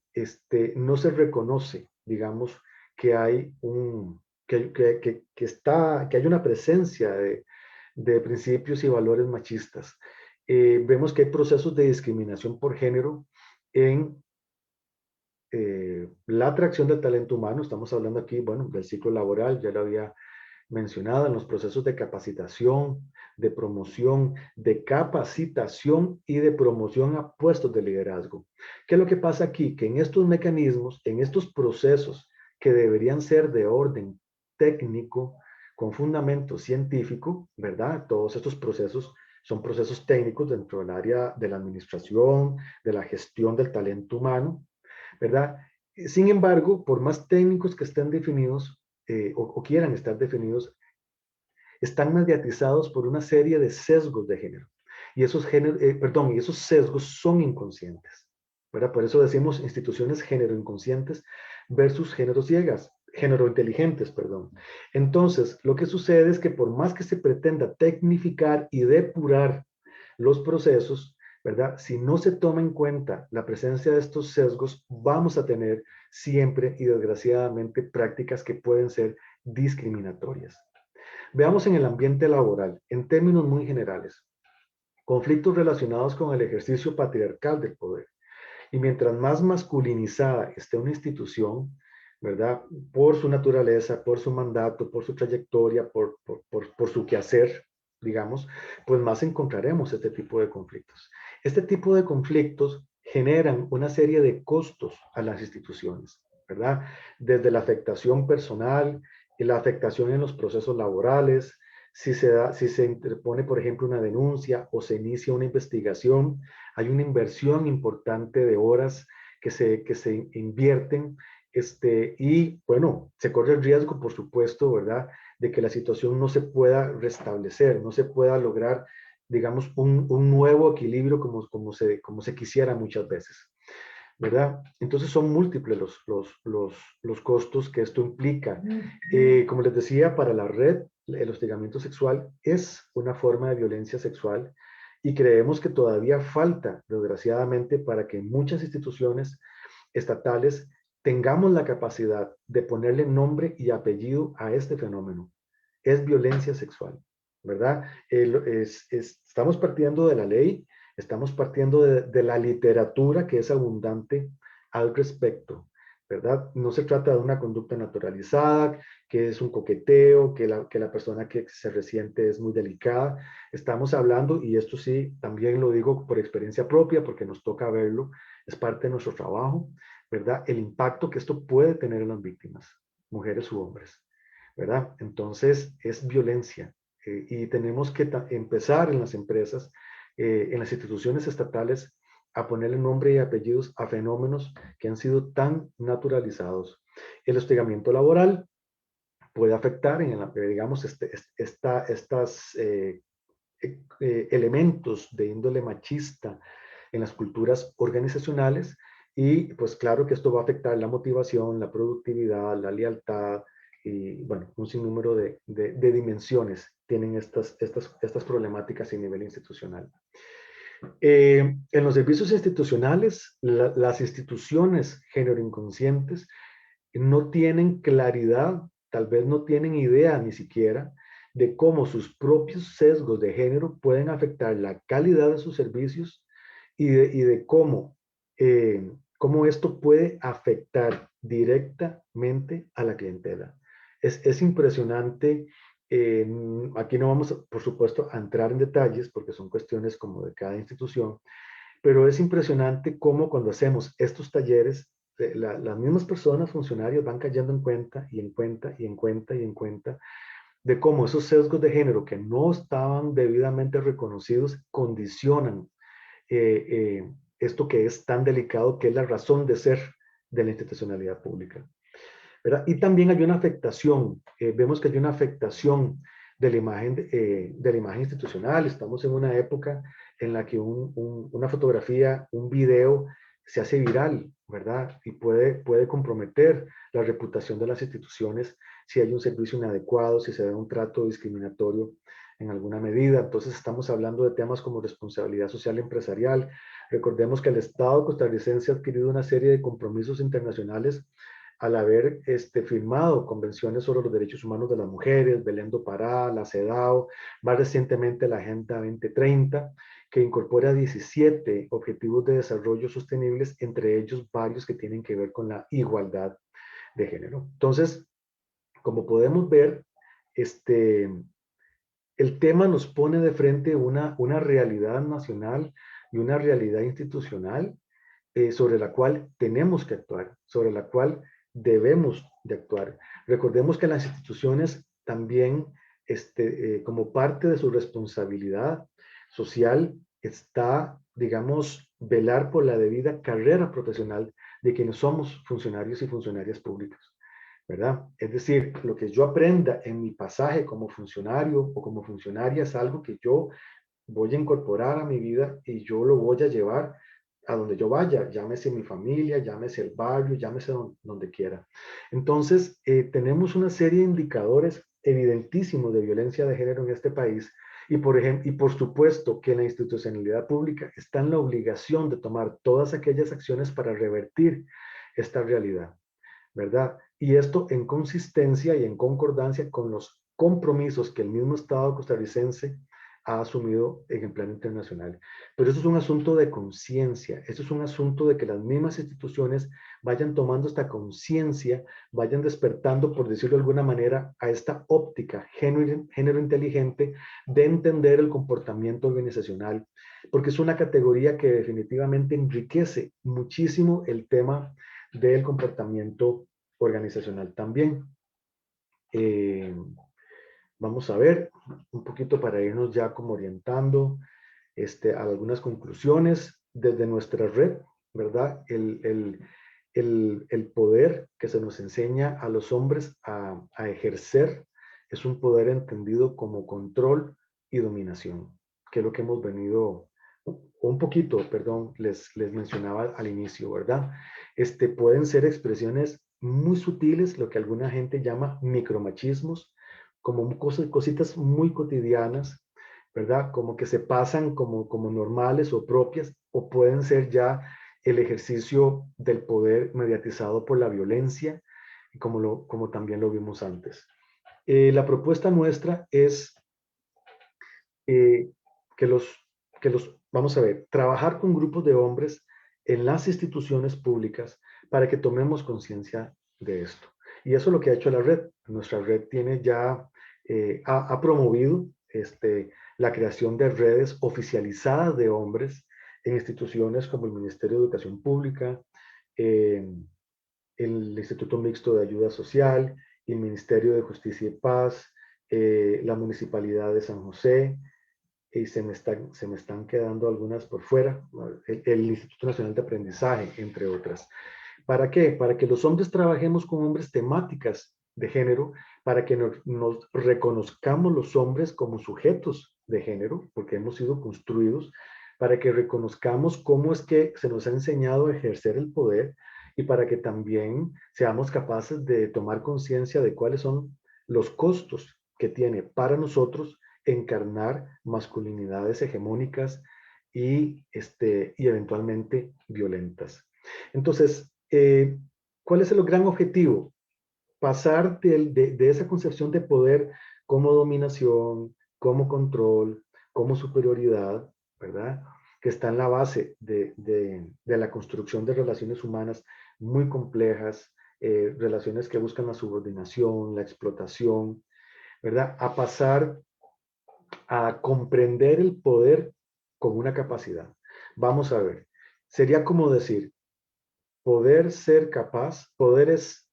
no se reconoce digamos, que hay que hay una presencia de principios y valores machistas. Vemos que hay procesos de discriminación por género en la atracción del talento humano. Estamos hablando aquí, bueno, del ciclo laboral, ya lo había mencionado, en los procesos de capacitación, de promoción, de capacitación y de promoción a puestos de liderazgo. ¿Qué es lo que pasa aquí? Que en estos mecanismos, en estos procesos que deberían ser de orden técnico, con fundamento científico, ¿verdad? Todos estos procesos son procesos técnicos dentro del área de la administración, de la gestión del talento humano, ¿verdad? Sin embargo, por más técnicos que estén definidos o quieran estar definidos, están mediatizados por una serie de sesgos de género. Y esos sesgos son inconscientes, ¿verdad? Por eso decimos instituciones género inconscientes versus género inteligentes, perdón. Entonces, lo que sucede es que por más que se pretenda tecnificar y depurar los procesos, ¿verdad? Si no se toma en cuenta la presencia de estos sesgos, vamos a tener siempre y desgraciadamente prácticas que pueden ser discriminatorias. Veamos en el ambiente laboral, en términos muy generales, conflictos relacionados con el ejercicio patriarcal del poder. Y mientras más masculinizada esté una institución, ¿verdad? Por su naturaleza, por su mandato, por su trayectoria, por su quehacer, digamos, pues más encontraremos este tipo de conflictos. Este tipo de conflictos generan una serie de costos a las instituciones, ¿verdad? Desde la afectación personal y la afectación en los procesos laborales, si se interpone, por ejemplo, una denuncia o se inicia una investigación, hay una inversión importante de horas que se invierten, y bueno, se corre el riesgo, por supuesto, ¿verdad?, de que la situación no se pueda restablecer, no se pueda lograr, digamos, un nuevo equilibrio como se quisiera muchas veces, ¿verdad? Entonces son múltiples los costos que esto implica. Como les decía, para la red, el hostigamiento sexual es una forma de violencia sexual y creemos que todavía falta, desgraciadamente, para que muchas instituciones estatales tengamos la capacidad de ponerle nombre y apellido a este fenómeno. Es violencia sexual, ¿verdad? Estamos partiendo de la ley, estamos partiendo de la literatura que es abundante al respecto, ¿verdad? No se trata de una conducta naturalizada, que es un coqueteo, que la persona que se resiente es muy delicada. Estamos hablando, y esto sí, también lo digo por experiencia propia, porque nos toca verlo, es parte de nuestro trabajo, ¿verdad? El impacto que esto puede tener en las víctimas, mujeres u hombres, ¿verdad? Entonces, es violencia. Y tenemos que empezar en las empresas, en las instituciones estatales, a ponerle nombre y apellidos a fenómenos que han sido tan naturalizados. El hostigamiento laboral puede afectar, digamos, estos elementos de índole machista en las culturas organizacionales, y pues claro que esto va a afectar la motivación, la productividad, la lealtad, y bueno, un sinnúmero de dimensiones tienen estas problemáticas a nivel institucional. En los servicios institucionales, las instituciones género inconscientes no tienen claridad, tal vez no tienen idea ni siquiera de cómo sus propios sesgos de género pueden afectar la calidad de sus servicios y de cómo esto puede afectar directamente a la clientela. Es impresionante. Aquí no vamos, por supuesto, a entrar en detalles porque son cuestiones como de cada institución, pero es impresionante cómo cuando hacemos estos talleres, las mismas personas, funcionarios, van cayendo en cuenta y en cuenta y en cuenta y en cuenta de cómo esos sesgos de género que no estaban debidamente reconocidos condicionan esto que es tan delicado, que es la razón de ser de la institucionalidad pública, ¿verdad? Y también hay una afectación, vemos que hay una afectación de la imagen institucional. Estamos en una época en la que una fotografía, un video se hace viral, ¿verdad? Y puede comprometer la reputación de las instituciones si hay un servicio inadecuado, si se da un trato discriminatorio en alguna medida. Entonces estamos hablando de temas como responsabilidad social empresarial. Recordemos que el Estado costarricense ha adquirido una serie de compromisos internacionales al haber firmado convenciones sobre los derechos humanos de las mujeres, Belén do Pará, la CEDAW, más recientemente la Agenda 2030, que incorpora 17 objetivos de desarrollo sostenibles, entre ellos varios que tienen que ver con la igualdad de género. Entonces, como podemos ver, el tema nos pone de frente una realidad nacional y una realidad institucional sobre la cual tenemos que actuar, sobre la cual debemos de actuar. Recordemos que las instituciones también, como parte de su responsabilidad social, está, digamos, velar por la debida carrera profesional de quienes somos funcionarios y funcionarias públicas, ¿verdad? Es decir, lo que yo aprenda en mi pasaje como funcionario o como funcionaria es algo que yo voy a incorporar a mi vida y yo lo voy a llevar a donde yo vaya, llámese mi familia, llámese el barrio, llámese donde quiera. Entonces, tenemos una serie de indicadores evidentísimos de violencia de género en este país y por supuesto que la institucionalidad pública está en la obligación de tomar todas aquellas acciones para revertir esta realidad, ¿verdad? Y esto en consistencia y en concordancia con los compromisos que el mismo Estado costarricense ha asumido en el plano internacional. Pero eso es un asunto de conciencia, eso es un asunto de que las mismas instituciones vayan tomando esta conciencia, vayan despertando, por decirlo de alguna manera, a esta óptica género inteligente de entender el comportamiento organizacional, porque es una categoría que definitivamente enriquece muchísimo el tema del comportamiento organizacional también. Vamos a ver un poquito para irnos ya como orientando a algunas conclusiones desde nuestra red, ¿verdad? El poder que se nos enseña a los hombres a ejercer es un poder entendido como control y dominación, que es lo que hemos venido, un poquito, perdón, les mencionaba al inicio, ¿verdad? Pueden ser expresiones muy sutiles, lo que alguna gente llama micromachismos, como cositas muy cotidianas, ¿verdad? Como que se pasan como normales o propias, o pueden ser ya el ejercicio del poder mediatizado por la violencia, como también lo vimos antes. La propuesta nuestra es vamos a ver, trabajar con grupos de hombres en las instituciones públicas para que tomemos conciencia de esto. Y eso es lo que ha hecho la red. Nuestra red tiene ya, ha promovido la creación de redes oficializadas de hombres en instituciones como el Ministerio de Educación Pública, el Instituto Mixto de Ayuda Social, el Ministerio de Justicia y Paz, la Municipalidad de San José, y se me están quedando algunas por fuera, el Instituto Nacional de Aprendizaje, entre otras. ¿Para qué? Para que los hombres trabajemos con hombres temáticas de género, para que nos reconozcamos los hombres como sujetos de género, porque hemos sido construidos, para que reconozcamos cómo es que se nos ha enseñado a ejercer el poder y para que también seamos capaces de tomar conciencia de cuáles son los costos que tiene para nosotros encarnar masculinidades hegemónicas y eventualmente violentas. Entonces, ¿cuál es el gran objetivo? Pasar de esa concepción de poder como dominación, como control, como superioridad, ¿verdad? Que está en la base de la construcción de relaciones humanas muy complejas, relaciones que buscan la subordinación, la explotación, ¿verdad? A pasar a comprender el poder con una capacidad. Vamos a ver, sería como decir, poder ser capaz, poder es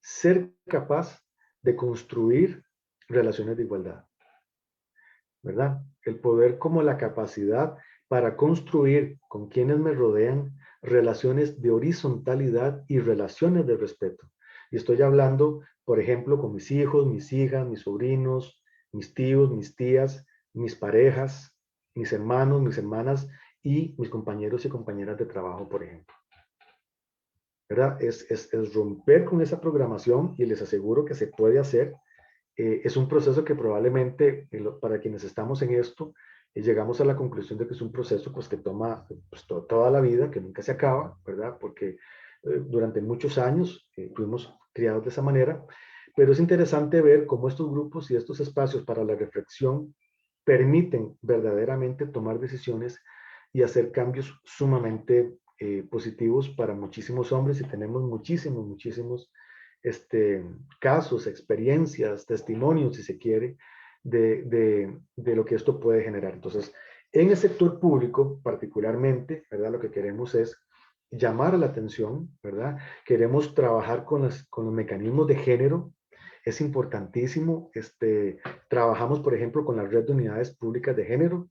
ser capaz de construir relaciones de igualdad, ¿verdad? El poder como la capacidad para construir con quienes me rodean relaciones de horizontalidad y relaciones de respeto. Y estoy hablando, por ejemplo, con mis hijos, mis hijas, mis sobrinos, mis tíos, mis tías, mis parejas, mis hermanos, mis hermanas y mis compañeros y compañeras de trabajo, por ejemplo. ¿Verdad? Es romper con esa programación y les aseguro que se puede hacer. Es un proceso que probablemente, para quienes estamos en esto, llegamos a la conclusión de que es un proceso pues, que toma pues, toda la vida, que nunca se acaba, ¿verdad? Porque durante muchos años, fuimos criados de esa manera, pero es interesante ver cómo estos grupos y estos espacios para la reflexión permiten verdaderamente tomar decisiones y hacer cambios sumamente positivos para muchísimos hombres, y tenemos muchísimos casos, experiencias, testimonios, si se quiere, de lo que esto puede generar. Entonces, en el sector público particularmente, ¿verdad? Lo que queremos es llamar la atención, ¿verdad? Queremos trabajar con los mecanismos de género. Es importantísimo. Trabajamos, por ejemplo, con la red de unidades públicas de género.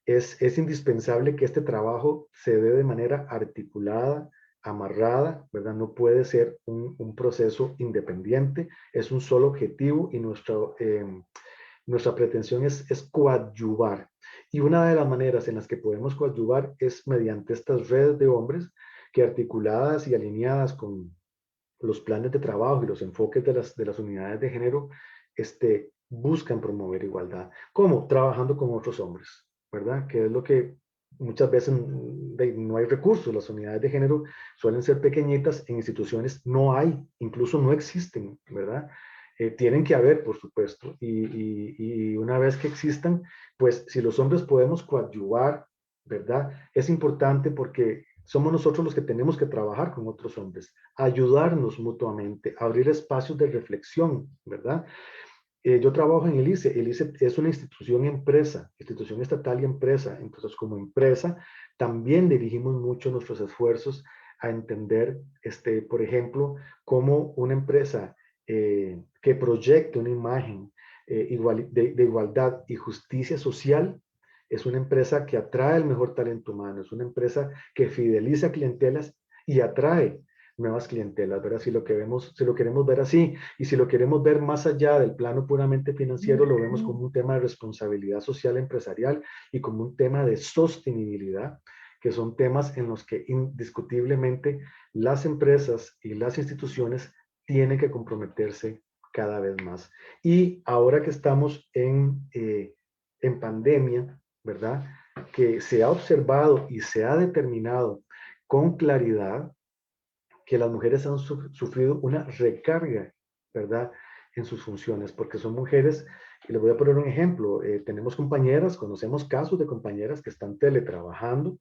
Es indispensable que este trabajo se dé de manera articulada, amarrada, ¿verdad? No puede ser un proceso independiente, es un solo objetivo, y nuestra pretensión es coadyuvar. Y una de las maneras en las que podemos coadyuvar es mediante estas redes de hombres que, articuladas y alineadas con los planes de trabajo y los enfoques de las unidades de género, buscan promover igualdad. ¿Cómo? Trabajando con otros hombres, ¿verdad? Que es lo que muchas veces no hay recursos. Las unidades de género suelen ser pequeñitas, en instituciones no hay, incluso no existen, ¿verdad? Tienen que haber, por supuesto, y una vez que existan, pues si los hombres podemos coadyuvar, ¿verdad? Es importante porque somos nosotros los que tenemos que trabajar con otros hombres, ayudarnos mutuamente, abrir espacios de reflexión, ¿verdad? Yo trabajo en el ICE. El ICE es una institución estatal y empresa. Entonces, como empresa, también dirigimos mucho nuestros esfuerzos a entender, por ejemplo, cómo una empresa que proyecte una imagen de igualdad y justicia social es una empresa que atrae el mejor talento humano, es una empresa que fideliza clientelas y atrae nuevas clientelas, ¿verdad? Si lo queremos ver así, y si lo queremos ver más allá del plano puramente financiero, lo vemos como un tema de responsabilidad social empresarial y como un tema de sostenibilidad, que son temas en los que indiscutiblemente las empresas y las instituciones tienen que comprometerse cada vez más. Y ahora que estamos en pandemia, ¿verdad? Que se ha observado y se ha determinado con claridad que las mujeres han sufrido una recarga, ¿verdad?, en sus funciones, porque son mujeres, y les voy a poner un ejemplo, tenemos compañeras, conocemos casos de compañeras que están teletrabajando,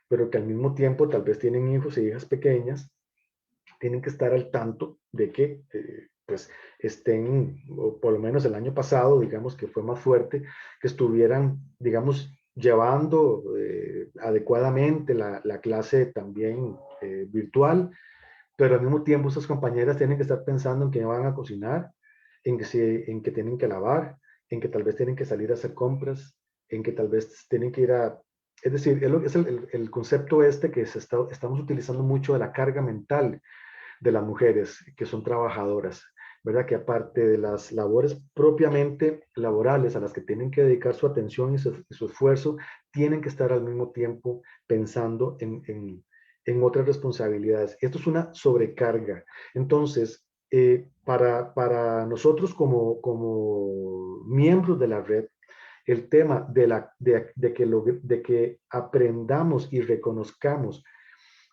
pero que al mismo tiempo tal vez tienen hijos e hijas pequeñas, tienen que estar al tanto de que pues estén, o por lo menos el año pasado, digamos que fue más fuerte, que estuvieran, digamos, llevando adecuadamente la clase también virtual, pero al mismo tiempo esas compañeras tienen que estar pensando en que van a cocinar, en que tienen que lavar, en que tal vez tienen que salir a hacer compras, en que tal vez tienen que ir a... Es decir, es el concepto que estamos utilizando mucho de la carga mental de las mujeres que son trabajadoras, ¿verdad? Que aparte de las labores propiamente laborales a las que tienen que dedicar su atención y su esfuerzo, tienen que estar al mismo tiempo pensando en otras responsabilidades. Esto es una sobrecarga. Entonces, para nosotros como miembros de la red, el tema de que aprendamos y reconozcamos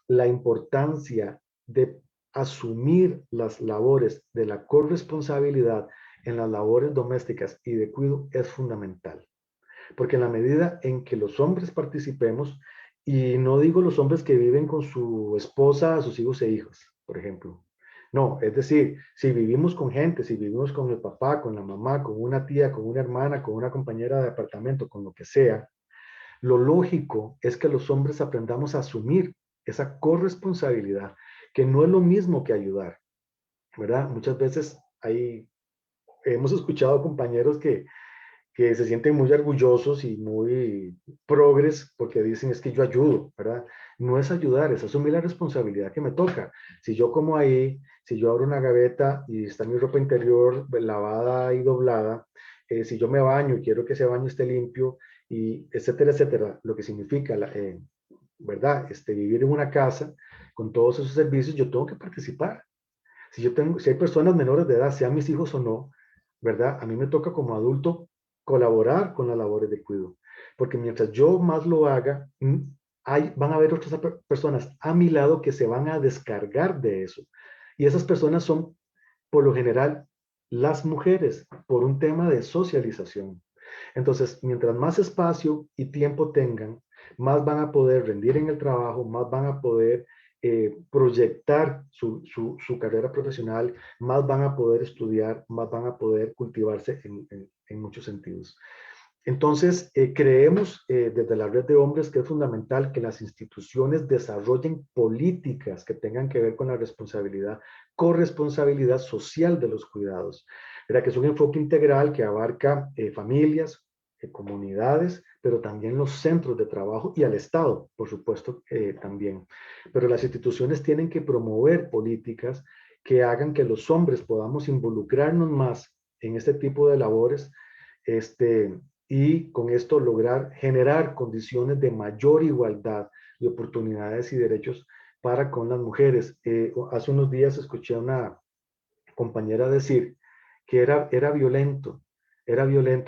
la importancia de asumir las labores de la corresponsabilidad en las labores domésticas y de cuidado es fundamental. Porque en la medida en que los hombres participemos, y no digo los hombres que viven con su esposa, sus hijos e hijas, por ejemplo. No, es decir, si vivimos con gente, si vivimos con el papá, con la mamá, con una tía, con una hermana, con una compañera de apartamento, con lo que sea, lo lógico es que los hombres aprendamos a asumir esa corresponsabilidad, que no es lo mismo que ayudar, ¿verdad? Muchas veces hemos escuchado compañeros que se sienten muy orgullosos y muy progres porque dicen es que yo ayudo, ¿verdad? No es ayudar, es asumir la responsabilidad que me toca. Si yo como ahí, si yo abro una gaveta y está mi ropa interior lavada y doblada, si yo me baño y quiero que ese baño esté limpio, y etcétera, etcétera, lo que significa, ¿verdad? Vivir en una casa con todos esos servicios, yo tengo que participar. Si hay personas menores de edad, sean mis hijos o no, ¿verdad? A mí me toca como adulto colaborar con las labores de cuidado, porque mientras yo más lo haga, van a haber otras personas a mi lado que se van a descargar de eso. Y esas personas son, por lo general, las mujeres, por un tema de socialización. Entonces, mientras más espacio y tiempo tengan, más van a poder rendir en el trabajo, más van a poder proyectar su carrera profesional, más van a poder estudiar, más van a poder cultivarse en muchos sentidos. Entonces, creemos desde la Red de Hombres que es fundamental que las instituciones desarrollen políticas que tengan que ver con la responsabilidad, corresponsabilidad social de los cuidados. Era que es un enfoque integral que abarca familias, comunidades, pero también los centros de trabajo y al Estado, por supuesto, también. Pero las instituciones tienen que promover políticas que hagan que los hombres podamos involucrarnos más en este tipo de labores, y con esto lograr generar condiciones de mayor igualdad de oportunidades y derechos para con las mujeres. Hace unos días escuché a una compañera decir que era violento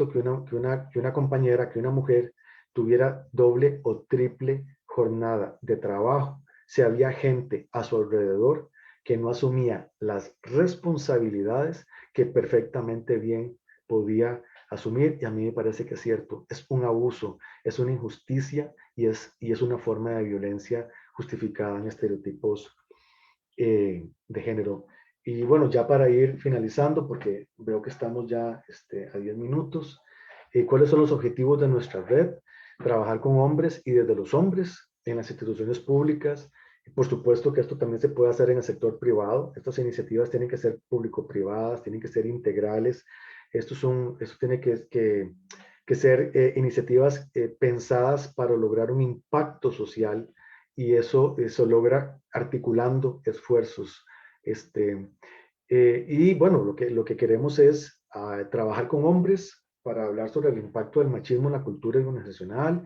que una compañera, que una mujer tuviera doble o triple jornada de trabajo si había gente a su alrededor que no asumía las responsabilidades que perfectamente bien podía asumir, y a mí me parece que es cierto, es un abuso, es una injusticia y es una forma de violencia justificada en estereotipos de género. Y bueno, ya para ir finalizando, porque veo que estamos ya a 10 minutos, ¿cuáles son los objetivos de nuestra red? Trabajar con hombres y desde los hombres en las instituciones públicas. Por supuesto que esto también se puede hacer en el sector privado. Estas iniciativas tienen que ser público-privadas, tienen que ser integrales. Esto tiene que ser iniciativas pensadas para lograr un impacto social, y eso logra articulando esfuerzos. Y bueno, lo que queremos es trabajar con hombres para hablar sobre el impacto del machismo en la cultura organizacional,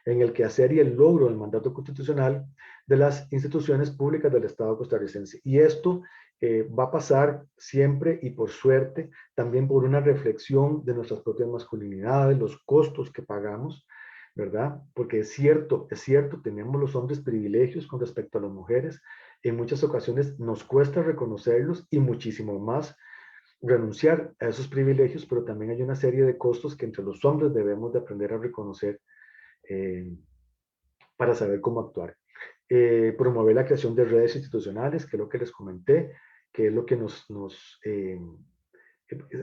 en el quehacer y el logro del mandato constitucional de las instituciones públicas del Estado costarricense. Y esto va a pasar siempre y por suerte también por una reflexión de nuestras propias masculinidades, los costos que pagamos, ¿verdad? Porque es cierto, tenemos los hombres privilegios con respecto a las mujeres. En muchas ocasiones nos cuesta reconocerlos y muchísimo más renunciar a esos privilegios, pero también hay una serie de costos que entre los hombres debemos de aprender a reconocer para saber cómo actuar. Promover la creación de redes institucionales, que es lo que les comenté, que es lo que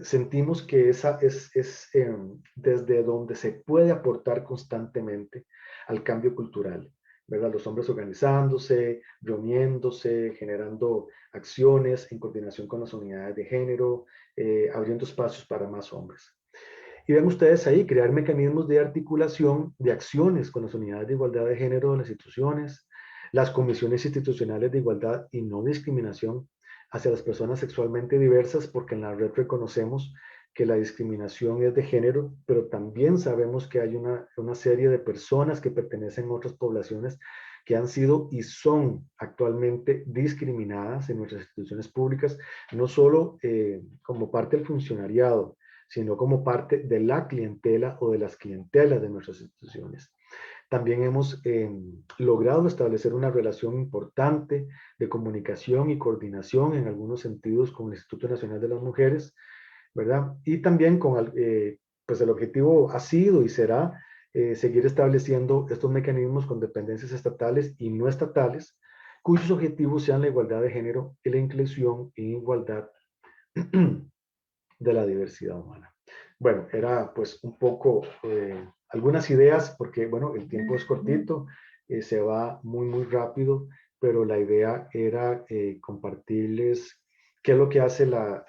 sentimos que esa es desde donde se puede aportar constantemente al cambio cultural, ¿verdad? Los hombres organizándose, reuniéndose, generando acciones en coordinación con las unidades de género, abriendo espacios para más hombres. Y ven ustedes ahí, crear mecanismos de articulación de acciones con las unidades de igualdad de género de las instituciones, las comisiones institucionales de igualdad y no discriminación hacia las personas sexualmente diversas, porque en la red reconocemos que la discriminación es de género, pero también sabemos que hay una serie de personas que pertenecen a otras poblaciones que han sido y son actualmente discriminadas en nuestras instituciones públicas, no solo como parte del funcionariado, sino como parte de la clientela o de las clientelas de nuestras instituciones. También hemos logrado establecer una relación importante de comunicación y coordinación en algunos sentidos con el Instituto Nacional de las Mujeres, ¿verdad? Y también pues el objetivo ha sido y será seguir estableciendo estos mecanismos con dependencias estatales y no estatales, cuyos objetivos sean la igualdad de género y la inclusión e igualdad de la diversidad humana. Bueno, era pues un poco algunas ideas, porque bueno, el tiempo es cortito, se va muy rápido, pero la idea era compartirles qué es lo que hace la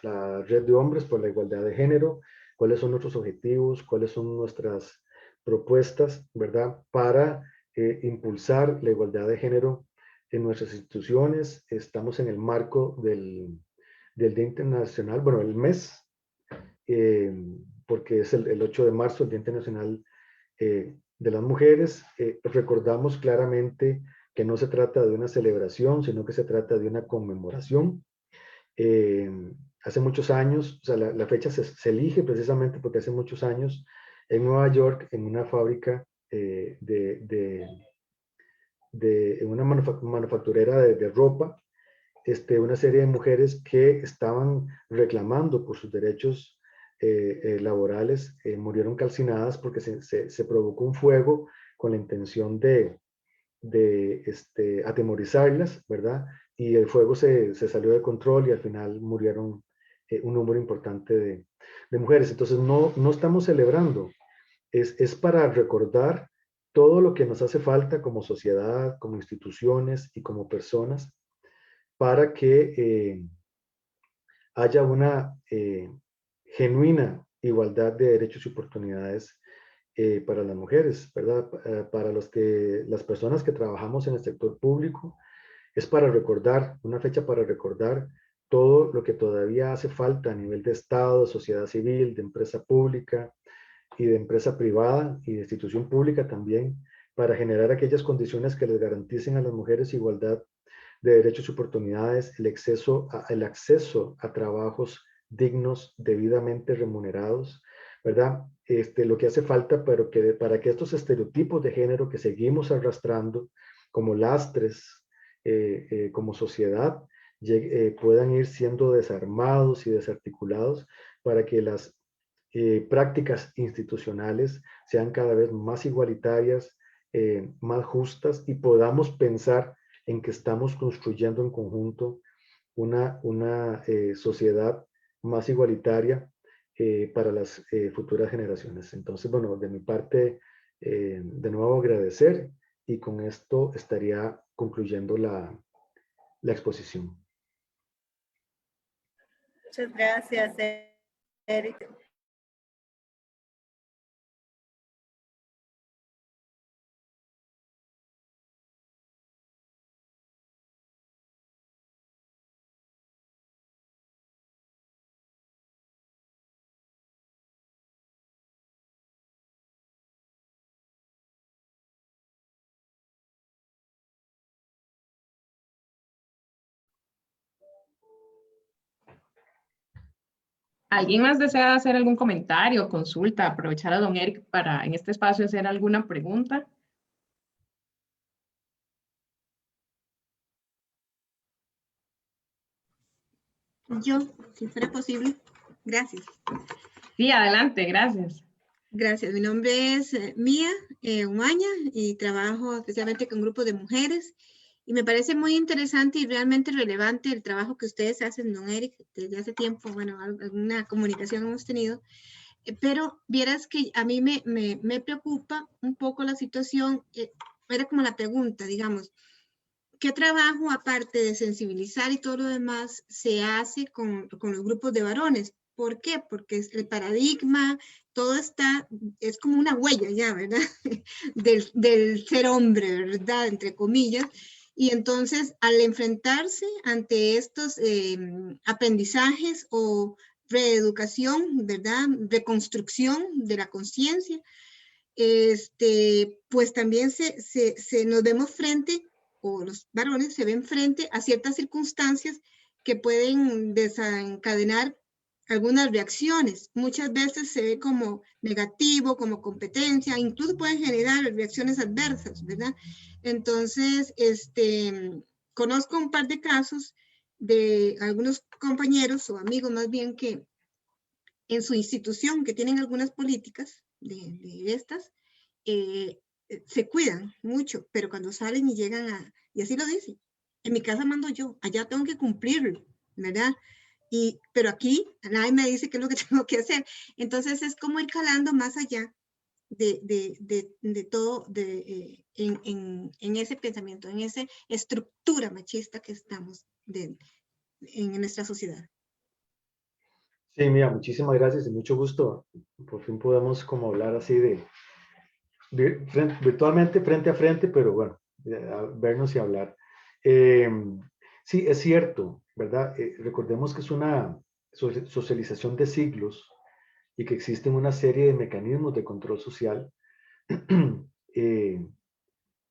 Red de Hombres por la Igualdad de Género, cuáles son nuestros objetivos, cuáles son nuestras propuestas, ¿verdad? Para impulsar la igualdad de género en nuestras instituciones. Estamos en el marco del Día Internacional, bueno, el mes, porque es el 8 de marzo, el Día Internacional de las Mujeres. Recordamos claramente que no se trata de una celebración, sino que se trata de una conmemoración. Hace muchos años, o sea, la fecha se elige precisamente porque hace muchos años en Nueva York, en una fábrica de en una manufacturera de ropa, una serie de mujeres que estaban reclamando por sus derechos laborales, murieron calcinadas porque se provocó un fuego con la intención de atemorizarlas, ¿verdad? Y el fuego se salió de control y al final murieron un número importante de mujeres. Entonces no estamos celebrando, es para recordar todo lo que nos hace falta como sociedad, como instituciones y como personas para que haya una genuina igualdad de derechos y oportunidades para las mujeres, ¿verdad? Para las personas que trabajamos en el sector público, es para recordar, una fecha para recordar todo lo que todavía hace falta a nivel de Estado, de sociedad civil, de empresa pública y de empresa privada y de institución pública también, para generar aquellas condiciones que les garanticen a las mujeres igualdad de derechos y oportunidades, el acceso a trabajos dignos, debidamente remunerados, ¿verdad? Lo que hace falta para que estos estereotipos de género que seguimos arrastrando como lastres como sociedad puedan ir siendo desarmados y desarticulados para que las prácticas institucionales sean cada vez más igualitarias, más justas y podamos pensar en que estamos construyendo en conjunto una sociedad más igualitaria para las futuras generaciones. Entonces, bueno, de mi parte, de nuevo agradecer y con esto estaría concluyendo la exposición. Muchas gracias, Eric. ¿Alguien más desea hacer algún comentario, consulta, aprovechar a don Eric para en este espacio hacer alguna pregunta? Yo, si fuera posible. Gracias. Sí, adelante, gracias. Gracias. Mi nombre es Mía Umaña y trabajo especialmente con grupos de mujeres. Y me parece muy interesante y realmente relevante el trabajo que ustedes hacen, don Eric, desde hace tiempo. Bueno, alguna comunicación hemos tenido. Pero vieras que a mí me preocupa un poco la situación. Era como la pregunta, digamos. ¿Qué trabajo, aparte de sensibilizar y todo lo demás, se hace con los grupos de varones? ¿Por qué? Porque el paradigma, todo es como una huella ya, ¿verdad? del ser hombre, ¿verdad? Entre comillas. Y entonces, al enfrentarse ante estos aprendizajes o reeducación, ¿verdad? Reconstrucción de la conciencia, pues también nos vemos frente, o los varones se ven frente a ciertas circunstancias que pueden desencadenar algunas reacciones. Muchas veces se ve como negativo, como competencia, incluso pueden generar reacciones adversas, ¿verdad? Entonces, conozco un par de casos de algunos compañeros o amigos más bien que en su institución que tienen algunas políticas de estas, se cuidan mucho, pero cuando salen y llegan y así lo dicen, en mi casa mando yo, allá tengo que cumplirlo, ¿verdad? Pero aquí nadie me dice qué es lo que tengo que hacer. Entonces es como ir calando más allá de todo en ese pensamiento, en esa estructura machista que estamos en nuestra sociedad. Sí, mira, muchísimas gracias y mucho gusto. Por fin podemos como hablar así virtualmente frente a frente, pero bueno, vernos y hablar. Sí, es cierto, ¿verdad? Recordemos que es una socialización de siglos y que existen una serie de mecanismos de control social,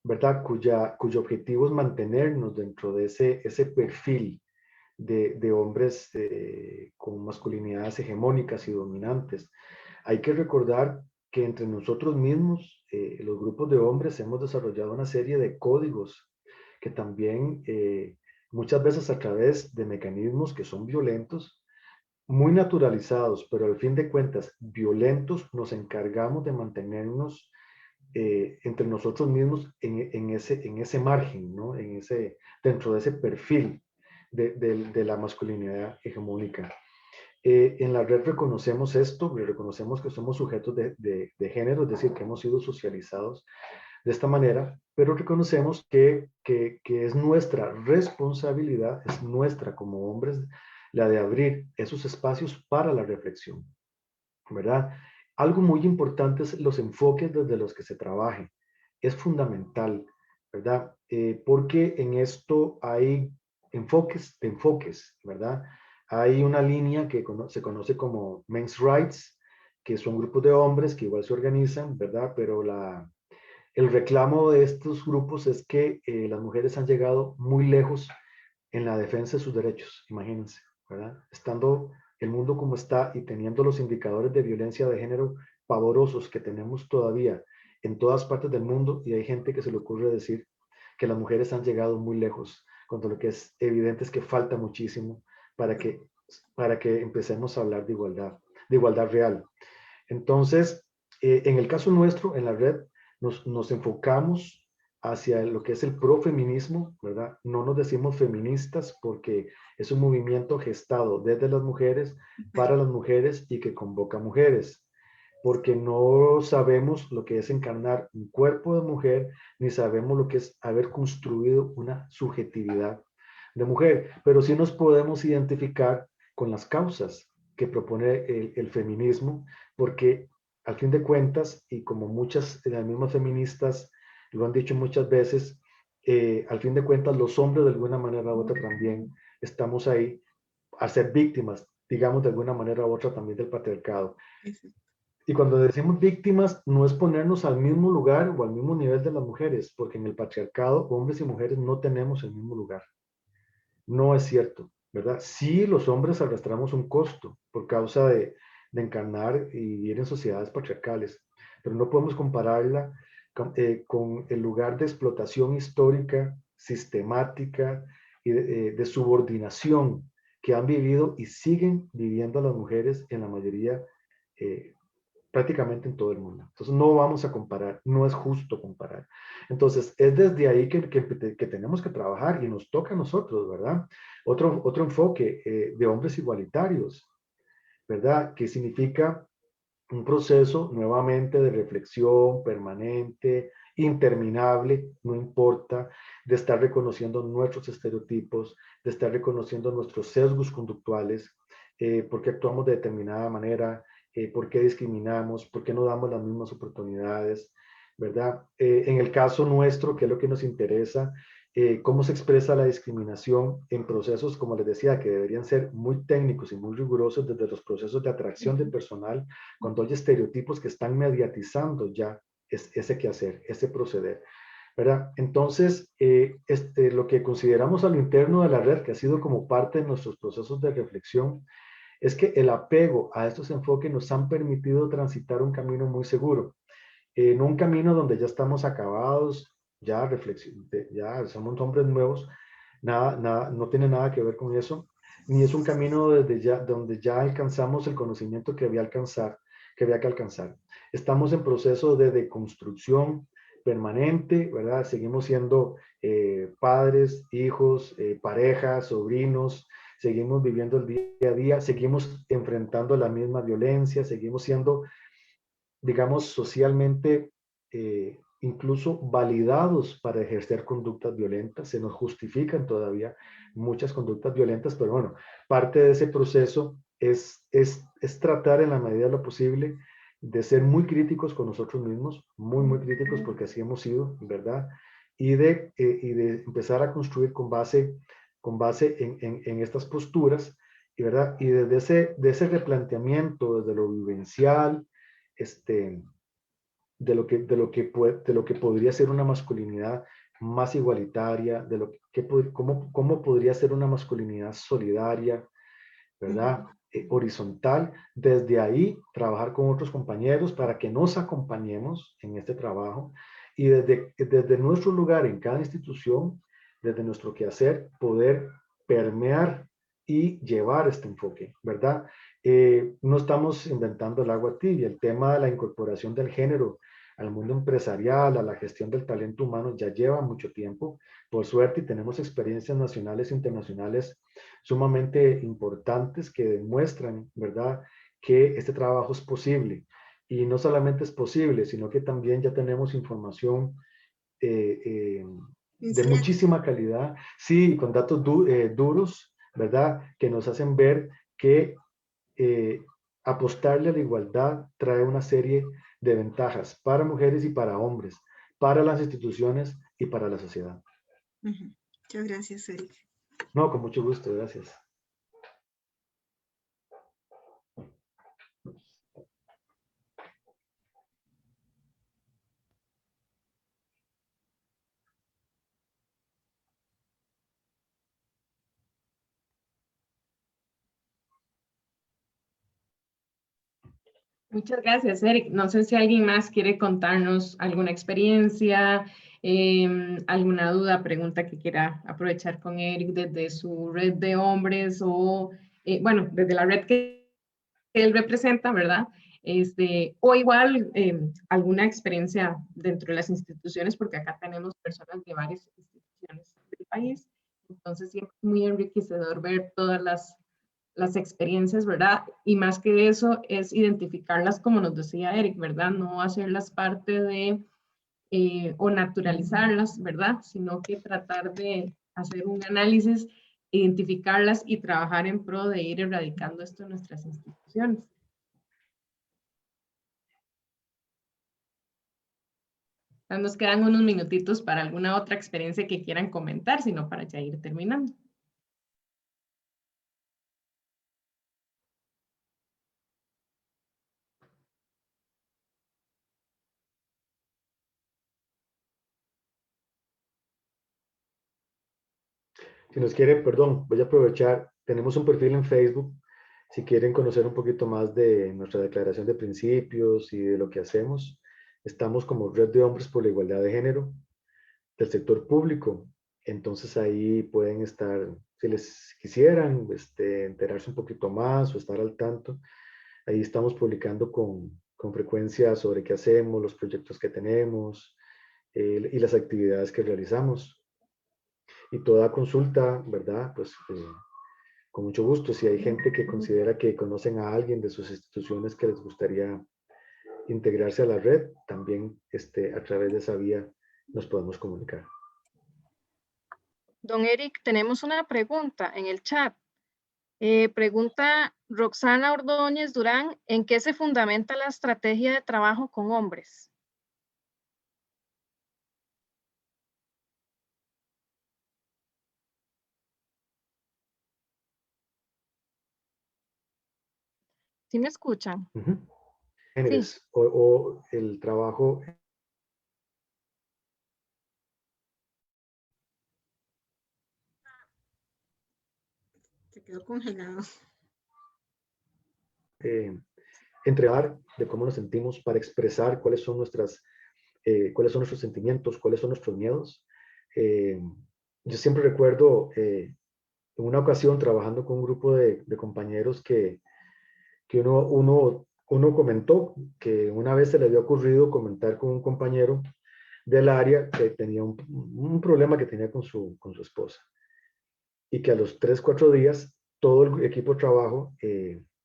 ¿verdad? Cuyo objetivo es mantenernos dentro de ese perfil de hombres con masculinidades hegemónicas y dominantes. Hay que recordar que entre nosotros mismos, los grupos de hombres, hemos desarrollado una serie de códigos que también muchas veces a través de mecanismos que son violentos, muy naturalizados, pero al fin de cuentas violentos, nos encargamos de mantenernos entre nosotros mismos en ese margen, ¿no? Dentro de ese perfil de la masculinidad hegemónica. En la red reconocemos esto, reconocemos que somos sujetos de género, es decir, que hemos sido socializados de esta manera, pero reconocemos que es nuestra responsabilidad, es nuestra como hombres, la de abrir esos espacios para la reflexión, ¿verdad? Algo muy importante es los enfoques desde los que se trabaje. Es fundamental, ¿verdad? Porque en esto hay enfoques de enfoques, ¿verdad? Hay una línea que se conoce como Men's Rights, que son grupos de hombres que igual se organizan, ¿verdad? Pero el reclamo de estos grupos es que las mujeres han llegado muy lejos en la defensa de sus derechos, imagínense, ¿verdad? Estando el mundo como está y teniendo los indicadores de violencia de género pavorosos que tenemos todavía en todas partes del mundo, y hay gente que se le ocurre decir que las mujeres han llegado muy lejos, cuando lo que es evidente es que falta muchísimo para que empecemos a hablar de igualdad real. Entonces, en el caso nuestro, en la red, nos enfocamos hacia lo que es el profeminismo, ¿verdad? No nos decimos feministas porque es un movimiento gestado desde las mujeres, para las mujeres y que convoca mujeres, porque no sabemos lo que es encarnar un cuerpo de mujer, ni sabemos lo que es haber construido una subjetividad de mujer, pero sí nos podemos identificar con las causas que propone el feminismo, porque al fin de cuentas, y como muchas de las mismas feministas lo han dicho muchas veces, al fin de cuentas los hombres de alguna manera u otra también estamos ahí a ser víctimas, digamos de alguna manera u otra también del patriarcado. Y cuando decimos víctimas, no es ponernos al mismo lugar o al mismo nivel de las mujeres, porque en el patriarcado hombres y mujeres no tenemos el mismo lugar. No es cierto, ¿verdad? Sí, los hombres arrastramos un costo por causa de encarnar y vivir en sociedades patriarcales, pero no podemos compararla con el lugar de explotación histórica, sistemática y de subordinación que han vivido y siguen viviendo las mujeres en la mayoría, prácticamente en todo el mundo. Entonces no vamos a comparar, no es justo comparar. Entonces es desde ahí que tenemos que trabajar y nos toca a nosotros, ¿verdad? Otro enfoque de hombres igualitarios, ¿verdad? Que significa un proceso nuevamente de reflexión permanente, interminable, no importa, de estar reconociendo nuestros estereotipos, de estar reconociendo nuestros sesgos conductuales, por qué actuamos de determinada manera, por qué discriminamos, por qué no damos las mismas oportunidades, ¿verdad? En el caso nuestro, ¿qué es lo que nos interesa? Cómo se expresa la discriminación en procesos, como les decía, que deberían ser muy técnicos y muy rigurosos, desde los procesos de atracción de personal, cuando hay estereotipos que están mediatizando ya ese quehacer, ese proceder, ¿verdad? Entonces, lo que consideramos a lo interno de la red, que ha sido como parte de nuestros procesos de reflexión, es que el apego a estos enfoques nos han permitido transitar un camino muy seguro, en un camino donde ya estamos acabados, ya somos hombres nuevos, no tiene nada que ver con eso, ni es un camino donde ya alcanzamos el conocimiento que había que alcanzar. Estamos en proceso de deconstrucción permanente, ¿verdad? Seguimos siendo padres, hijos, parejas, sobrinos, seguimos viviendo el día a día, seguimos enfrentando la misma violencia, seguimos siendo, digamos, socialmente incluso validados para ejercer conductas violentas. Se nos justifican todavía muchas conductas violentas, pero bueno, parte de ese proceso es tratar en la medida de lo posible de ser muy críticos con nosotros mismos, muy críticos, porque así hemos sido, ¿verdad? Y de empezar a construir con base en estas posturas, ¿verdad? Y desde ese replanteamiento, desde lo vivencial, de lo que podría ser una masculinidad más igualitaria, cómo podría ser una masculinidad solidaria, ¿verdad? horizontal, desde ahí trabajar con otros compañeros para que nos acompañemos en este trabajo y desde nuestro lugar en cada institución, desde nuestro quehacer, poder permear y llevar este enfoque, ¿verdad? No estamos inventando el agua tibia. El tema de la incorporación del género al mundo empresarial, a la gestión del talento humano, ya lleva mucho tiempo, por suerte, y tenemos experiencias nacionales e internacionales sumamente importantes que demuestran, ¿verdad?, que este trabajo es posible. Y no solamente es posible, sino que también ya tenemos información de muchísima calidad, sí, con datos duros, ¿verdad?, que nos hacen ver que apostarle a la igualdad trae una serie de ventajas para mujeres y para hombres, para las instituciones y para la sociedad. Muchas gracias, Eric. No, con mucho gusto, gracias. Muchas gracias, Eric. No sé si alguien más quiere contarnos alguna experiencia, alguna duda, pregunta que quiera aprovechar con Eric desde su red de hombres o, bueno, desde la red que él representa, ¿verdad? O igual alguna experiencia dentro de las instituciones, porque acá tenemos personas de varias instituciones del país. Entonces, siempre es muy enriquecedor ver todas las experiencias, ¿verdad? Y más que eso es identificarlas, como nos decía Eric, ¿verdad? No hacerlas parte de, o naturalizarlas, ¿verdad? Sino que tratar de hacer un análisis, identificarlas y trabajar en pro de ir erradicando esto en nuestras instituciones. Nos quedan unos minutitos para alguna otra experiencia que quieran comentar, sino para ya ir terminando. Si nos quieren, perdón, voy a aprovechar, tenemos un perfil en Facebook, si quieren conocer un poquito más de nuestra declaración de principios y de lo que hacemos, estamos como Red de Hombres por la Igualdad de Género del sector público. Entonces ahí pueden estar, si les quisieran enterarse un poquito más o estar al tanto, ahí estamos publicando con frecuencia sobre qué hacemos, los proyectos que tenemos y las actividades que realizamos. Y toda consulta, ¿verdad? Pues con mucho gusto. Si hay gente que considera que conocen a alguien de sus instituciones que les gustaría integrarse a la red, también a través de esa vía nos podemos comunicar. Don Eric, tenemos una pregunta en el chat. Pregunta Roxana Ordóñez Durán, ¿en qué se fundamenta la estrategia de trabajo con hombres? ¿Sí me escuchan? Géneros, Sí. o el trabajo. Se quedó congelado. Entregar de cómo nos sentimos para expresar cuáles son nuestros sentimientos, cuáles son nuestros miedos. Yo siempre recuerdo en una ocasión trabajando con un grupo de compañeros que uno comentó que una vez se le había ocurrido comentar con un compañero del área que tenía un problema que tenía con su esposa y que a los 3, 4 días todo el equipo de trabajo,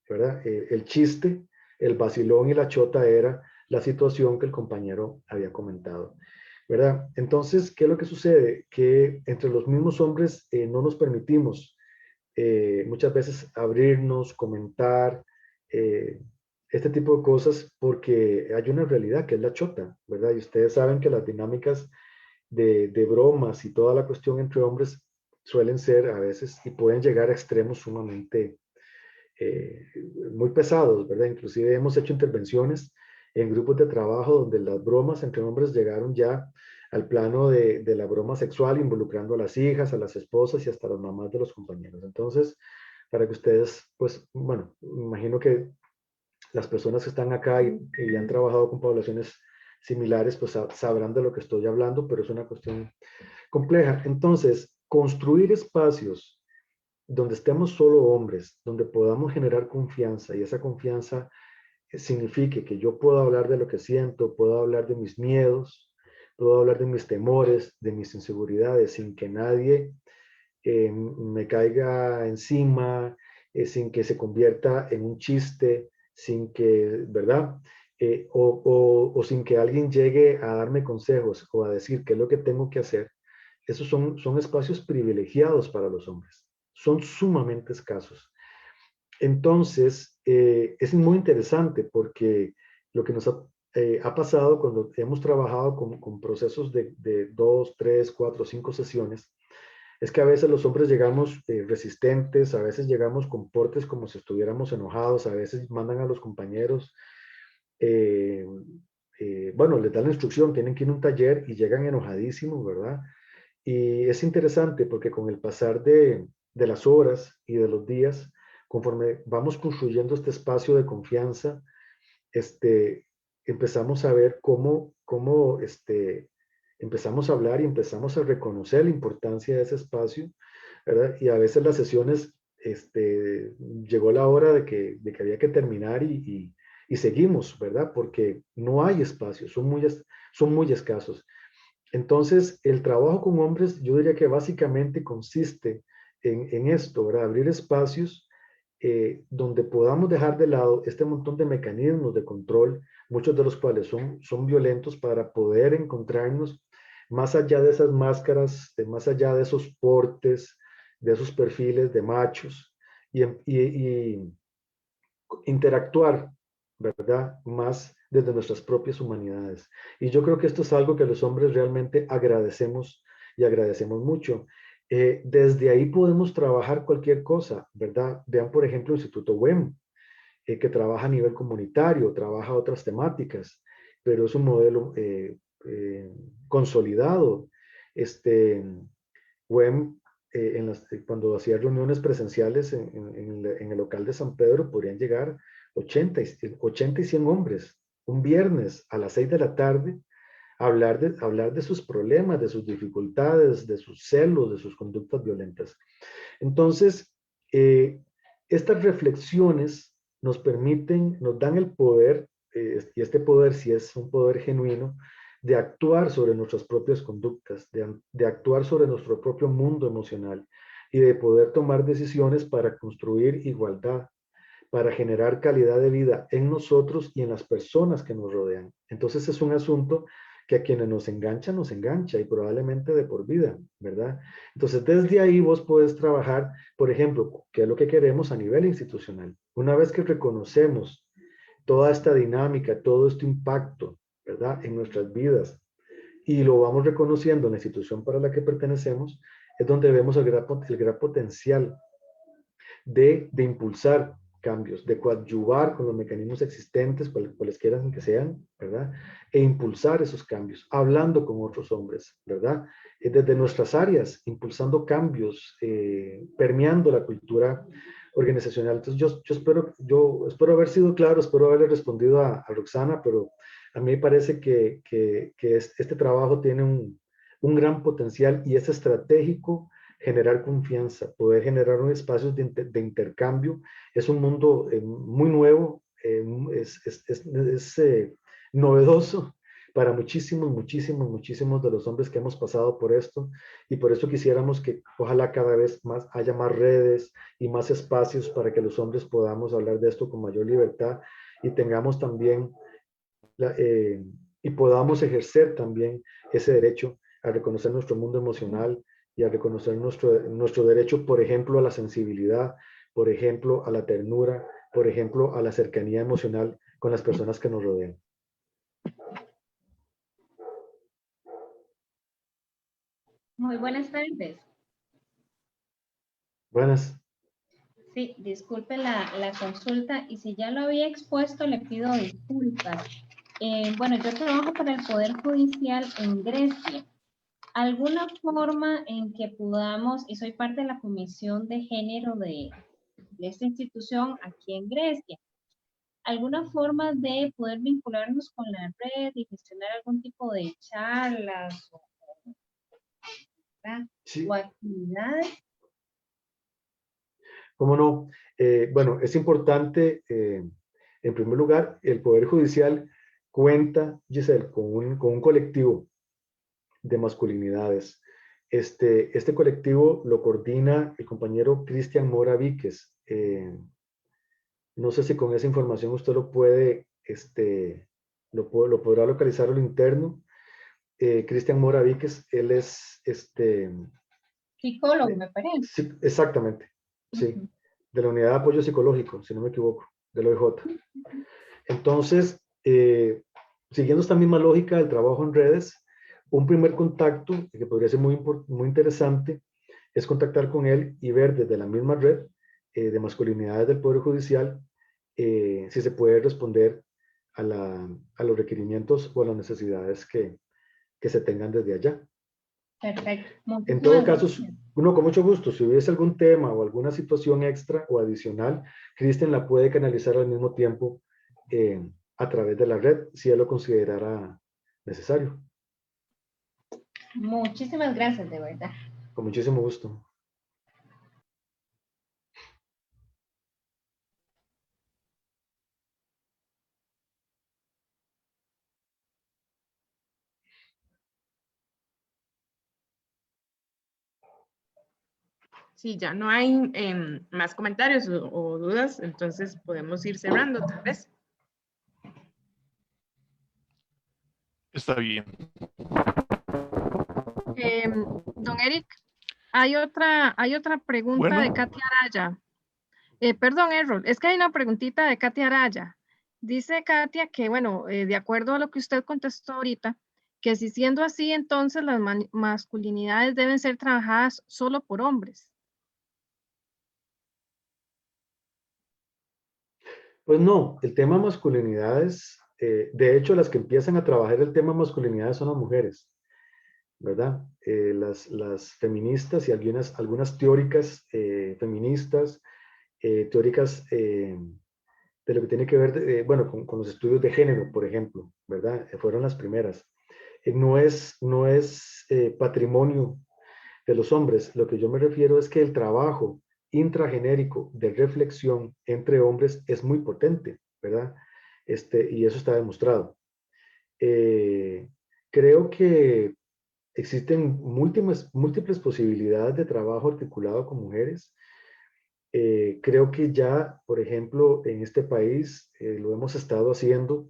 ¿verdad? El chiste, el vacilón y la chota era la situación que el compañero había comentado, ¿verdad? Entonces, ¿qué es lo que sucede? Que entre los mismos hombres no nos permitimos muchas veces abrirnos, comentar, este tipo de cosas porque hay una realidad que es la chota, ¿verdad? Y ustedes saben que las dinámicas de bromas y toda la cuestión entre hombres suelen ser a veces y pueden llegar a extremos sumamente muy pesados, ¿verdad? Inclusive hemos hecho intervenciones en grupos de trabajo donde las bromas entre hombres llegaron ya al plano de la broma sexual, involucrando a las hijas, a las esposas y hasta las mamás de los compañeros. Entonces, para que ustedes, pues, bueno, imagino que las personas que están acá y han trabajado con poblaciones similares, pues sabrán de lo que estoy hablando, pero es una cuestión compleja. Entonces, construir espacios donde estemos solo hombres, donde podamos generar confianza y esa confianza signifique que yo puedo hablar de lo que siento, puedo hablar de mis miedos, puedo hablar de mis temores, de mis inseguridades, sin que nadie me caiga encima, sin que se convierta en un chiste, sin que, ¿verdad? O sin que alguien llegue a darme consejos o a decir qué es lo que tengo que hacer. Esos son espacios privilegiados para los hombres. Son sumamente escasos. Entonces, es muy interesante porque lo que nos ha pasado cuando hemos trabajado con procesos de 2, 3, 4, 5 sesiones, es que a veces los hombres llegamos resistentes, a veces llegamos con portes como si estuviéramos enojados, a veces mandan a los compañeros, bueno, les dan la instrucción, tienen que ir a un taller y llegan enojadísimos, ¿verdad? Y es interesante porque con el pasar de las horas y de los días, conforme vamos construyendo este espacio de confianza, empezamos a ver cómo empezamos a hablar y empezamos a reconocer la importancia de ese espacio, ¿verdad? Y a veces las sesiones, llegó la hora de que había que terminar y seguimos, ¿verdad? Porque no hay espacio, son muy escasos. Entonces, el trabajo con hombres, yo diría que básicamente consiste en esto, ¿verdad? Abrir espacios donde podamos dejar de lado este montón de mecanismos de control, muchos de los cuales son violentos, para poder encontrarnos más allá de esas máscaras, más allá de esos portes, de esos perfiles de machos, y interactuar, ¿verdad? Más desde nuestras propias humanidades. Y yo creo que esto es algo que los hombres realmente agradecemos y agradecemos mucho. Desde ahí podemos trabajar cualquier cosa, ¿verdad? Vean, por ejemplo, el Instituto WEM, que trabaja a nivel comunitario, trabaja otras temáticas, pero es un modelo consolidado. WEM, cuando hacía reuniones presenciales en el local de San Pedro, podrían llegar 80 y 100 hombres un viernes a las 6 de la tarde, hablar de sus problemas, de sus dificultades, de sus celos, de sus conductas violentas. Entonces, estas reflexiones nos permiten, nos dan el poder, y este poder, si es un poder genuino, de actuar sobre nuestras propias conductas, de actuar sobre nuestro propio mundo emocional y de poder tomar decisiones para construir igualdad, para generar calidad de vida en nosotros y en las personas que nos rodean. Entonces es un asunto que a quienes nos engancha y probablemente de por vida, ¿verdad? Entonces desde ahí vos podés trabajar, por ejemplo, qué es lo que queremos a nivel institucional. Una vez que reconocemos toda esta dinámica, todo este impacto, ¿verdad? En nuestras vidas, y lo vamos reconociendo en la institución para la que pertenecemos, es donde vemos el gran potencial de impulsar cambios, de coadyuvar con los mecanismos existentes, cualesquiera que sean, ¿verdad? E impulsar esos cambios, hablando con otros hombres, ¿verdad? Desde nuestras áreas, impulsando cambios, permeando la cultura organizacional. Entonces yo espero haber sido claro, espero haberle respondido a Roxana, pero a mí me parece que este trabajo tiene un gran potencial y es estratégico generar confianza, poder generar un espacio de intercambio. Es un mundo muy nuevo, es novedoso para muchísimos de los hombres que hemos pasado por esto, y por eso quisiéramos que ojalá cada vez más haya más redes y más espacios para que los hombres podamos hablar de esto con mayor libertad y tengamos también y podamos ejercer también ese derecho a reconocer nuestro mundo emocional y a reconocer nuestro derecho, por ejemplo, a la sensibilidad, por ejemplo, a la ternura, por ejemplo, a la cercanía emocional con las personas que nos rodean. Muy buenas tardes. Buenas. Sí, disculpe la consulta, y si ya lo había expuesto le pido disculpas. Bueno, yo trabajo para el Poder Judicial en Grecia. ¿Alguna forma en que podamos, y soy parte de la Comisión de Género de esta institución aquí en Grecia. ¿Alguna forma de poder vincularnos con la red y gestionar algún tipo de charlas Sí, o actividades? cómo no. Bueno, es importante, en primer lugar, el Poder Judicial cuenta, Giselle, con un colectivo de masculinidades. Este colectivo lo coordina el compañero Cristian Mora Víquez. No sé si con esa información usted lo puede, lo podrá localizar a lo interno. Cristian Mora Víquez, él es, Psicólogo, me parece. sí, exactamente, sí, de la Unidad de Apoyo Psicológico, si no me equivoco, del OIJ. Entonces, siguiendo esta misma lógica del trabajo en redes, un primer contacto que podría ser muy interesante es contactar con él y ver desde la misma red de masculinidades del Poder Judicial si se puede responder a los requerimientos o a las necesidades que se tengan desde allá. Perfecto. En todo Muchísimas caso, gracias. uno con mucho gusto, si hubiese algún tema o alguna situación extra o adicional, Cristian la puede canalizar al mismo tiempo a través de la red, si él lo considerara necesario. Muchísimas gracias, de verdad. Con muchísimo gusto. Sí, ya no hay más comentarios o dudas, entonces podemos ir cerrando, tal vez. Está bien. Don Eric, hay otra pregunta Bueno. de Katia Araya. Perdón, Errol, es que hay una preguntita de Katia Araya. Dice Katia que, bueno, de acuerdo a lo que usted contestó ahorita, que si siendo así, entonces las masculinidades deben ser trabajadas solo por hombres. Pues no, el tema masculinidades, de hecho, las que empiezan a trabajar el tema masculinidades son las mujeres, ¿verdad? Las feministas y algunas teóricas feministas, teóricas de lo que tiene que ver, bueno, con los estudios de género, por ejemplo, ¿verdad? Fueron las primeras. No es patrimonio de los hombres. Lo que yo me refiero es que el trabajo intragenérico de reflexión entre hombres es muy potente, ¿verdad? Y eso está demostrado. Creo que existen múltiples posibilidades de trabajo articulado con mujeres. Creo que ya, por ejemplo, en este país lo hemos estado haciendo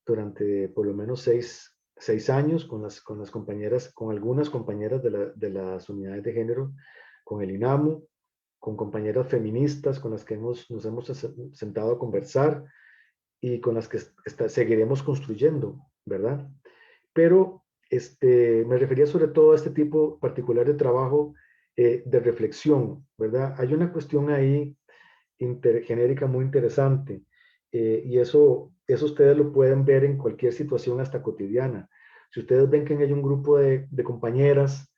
durante por lo menos seis años con las compañeras, con algunas compañeras de las unidades de género, con el INAMU, con compañeras feministas con las que nos hemos sentado a conversar y con las que seguiremos construyendo, ¿verdad? Pero me refería sobre todo a este tipo particular de trabajo de reflexión, ¿verdad? Hay una cuestión ahí intergenérica muy interesante y eso ustedes lo pueden ver en cualquier situación hasta cotidiana. Si ustedes ven que hay un grupo de compañeras,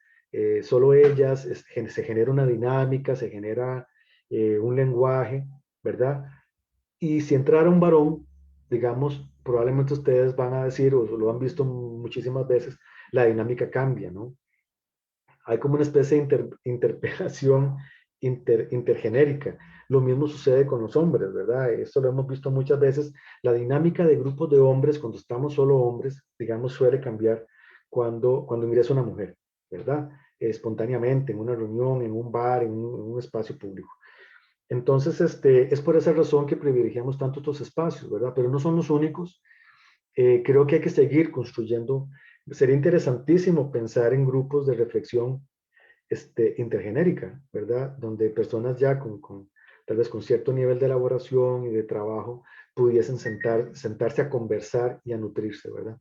solo ellas, se genera una dinámica, se genera un lenguaje, ¿verdad? Y si entrara un varón, digamos, probablemente ustedes van a decir, o lo han visto muchísimas veces, la dinámica cambia, ¿no? Hay como una especie de interpelación intergenérica. Lo mismo sucede con los hombres, ¿verdad? Esto lo hemos visto muchas veces. La dinámica de grupos de hombres, cuando estamos solo hombres, digamos, suele cambiar cuando ingresa una mujer, ¿verdad? Espontáneamente, en una reunión, en un bar, en un espacio público. Entonces, es por esa razón que privilegiamos tanto estos espacios, ¿verdad? Pero no son los únicos. Creo que hay que seguir construyendo. Sería interesantísimo pensar en grupos de reflexión intergenérica, ¿verdad? Donde personas ya tal vez con cierto nivel de elaboración y de trabajo pudiesen sentarse a conversar y a nutrirse, ¿verdad?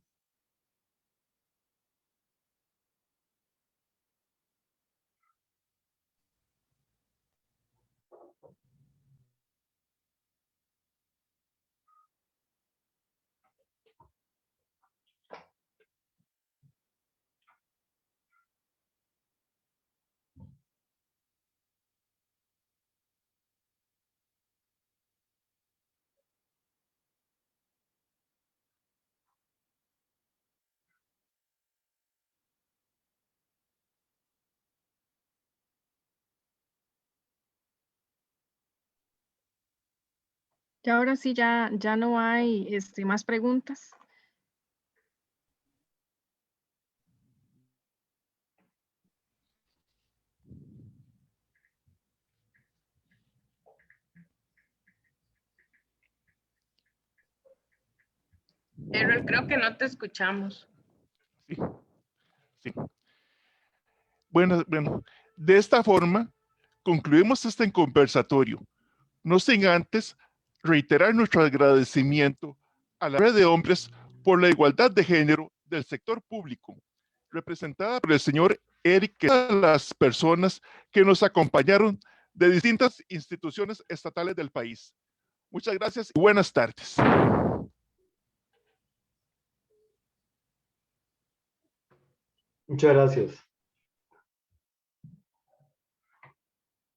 Ya ahora sí, ya no hay más preguntas. Errol, creo que no te escuchamos. Sí, sí. Bueno, de esta forma concluimos este conversatorio. No sin antes reiterar nuestro agradecimiento a la Red de Hombres por la Igualdad de Género del sector público, representada por el señor Eric, y a las personas que nos acompañaron de distintas instituciones estatales del país. Muchas gracias y buenas tardes. Muchas gracias.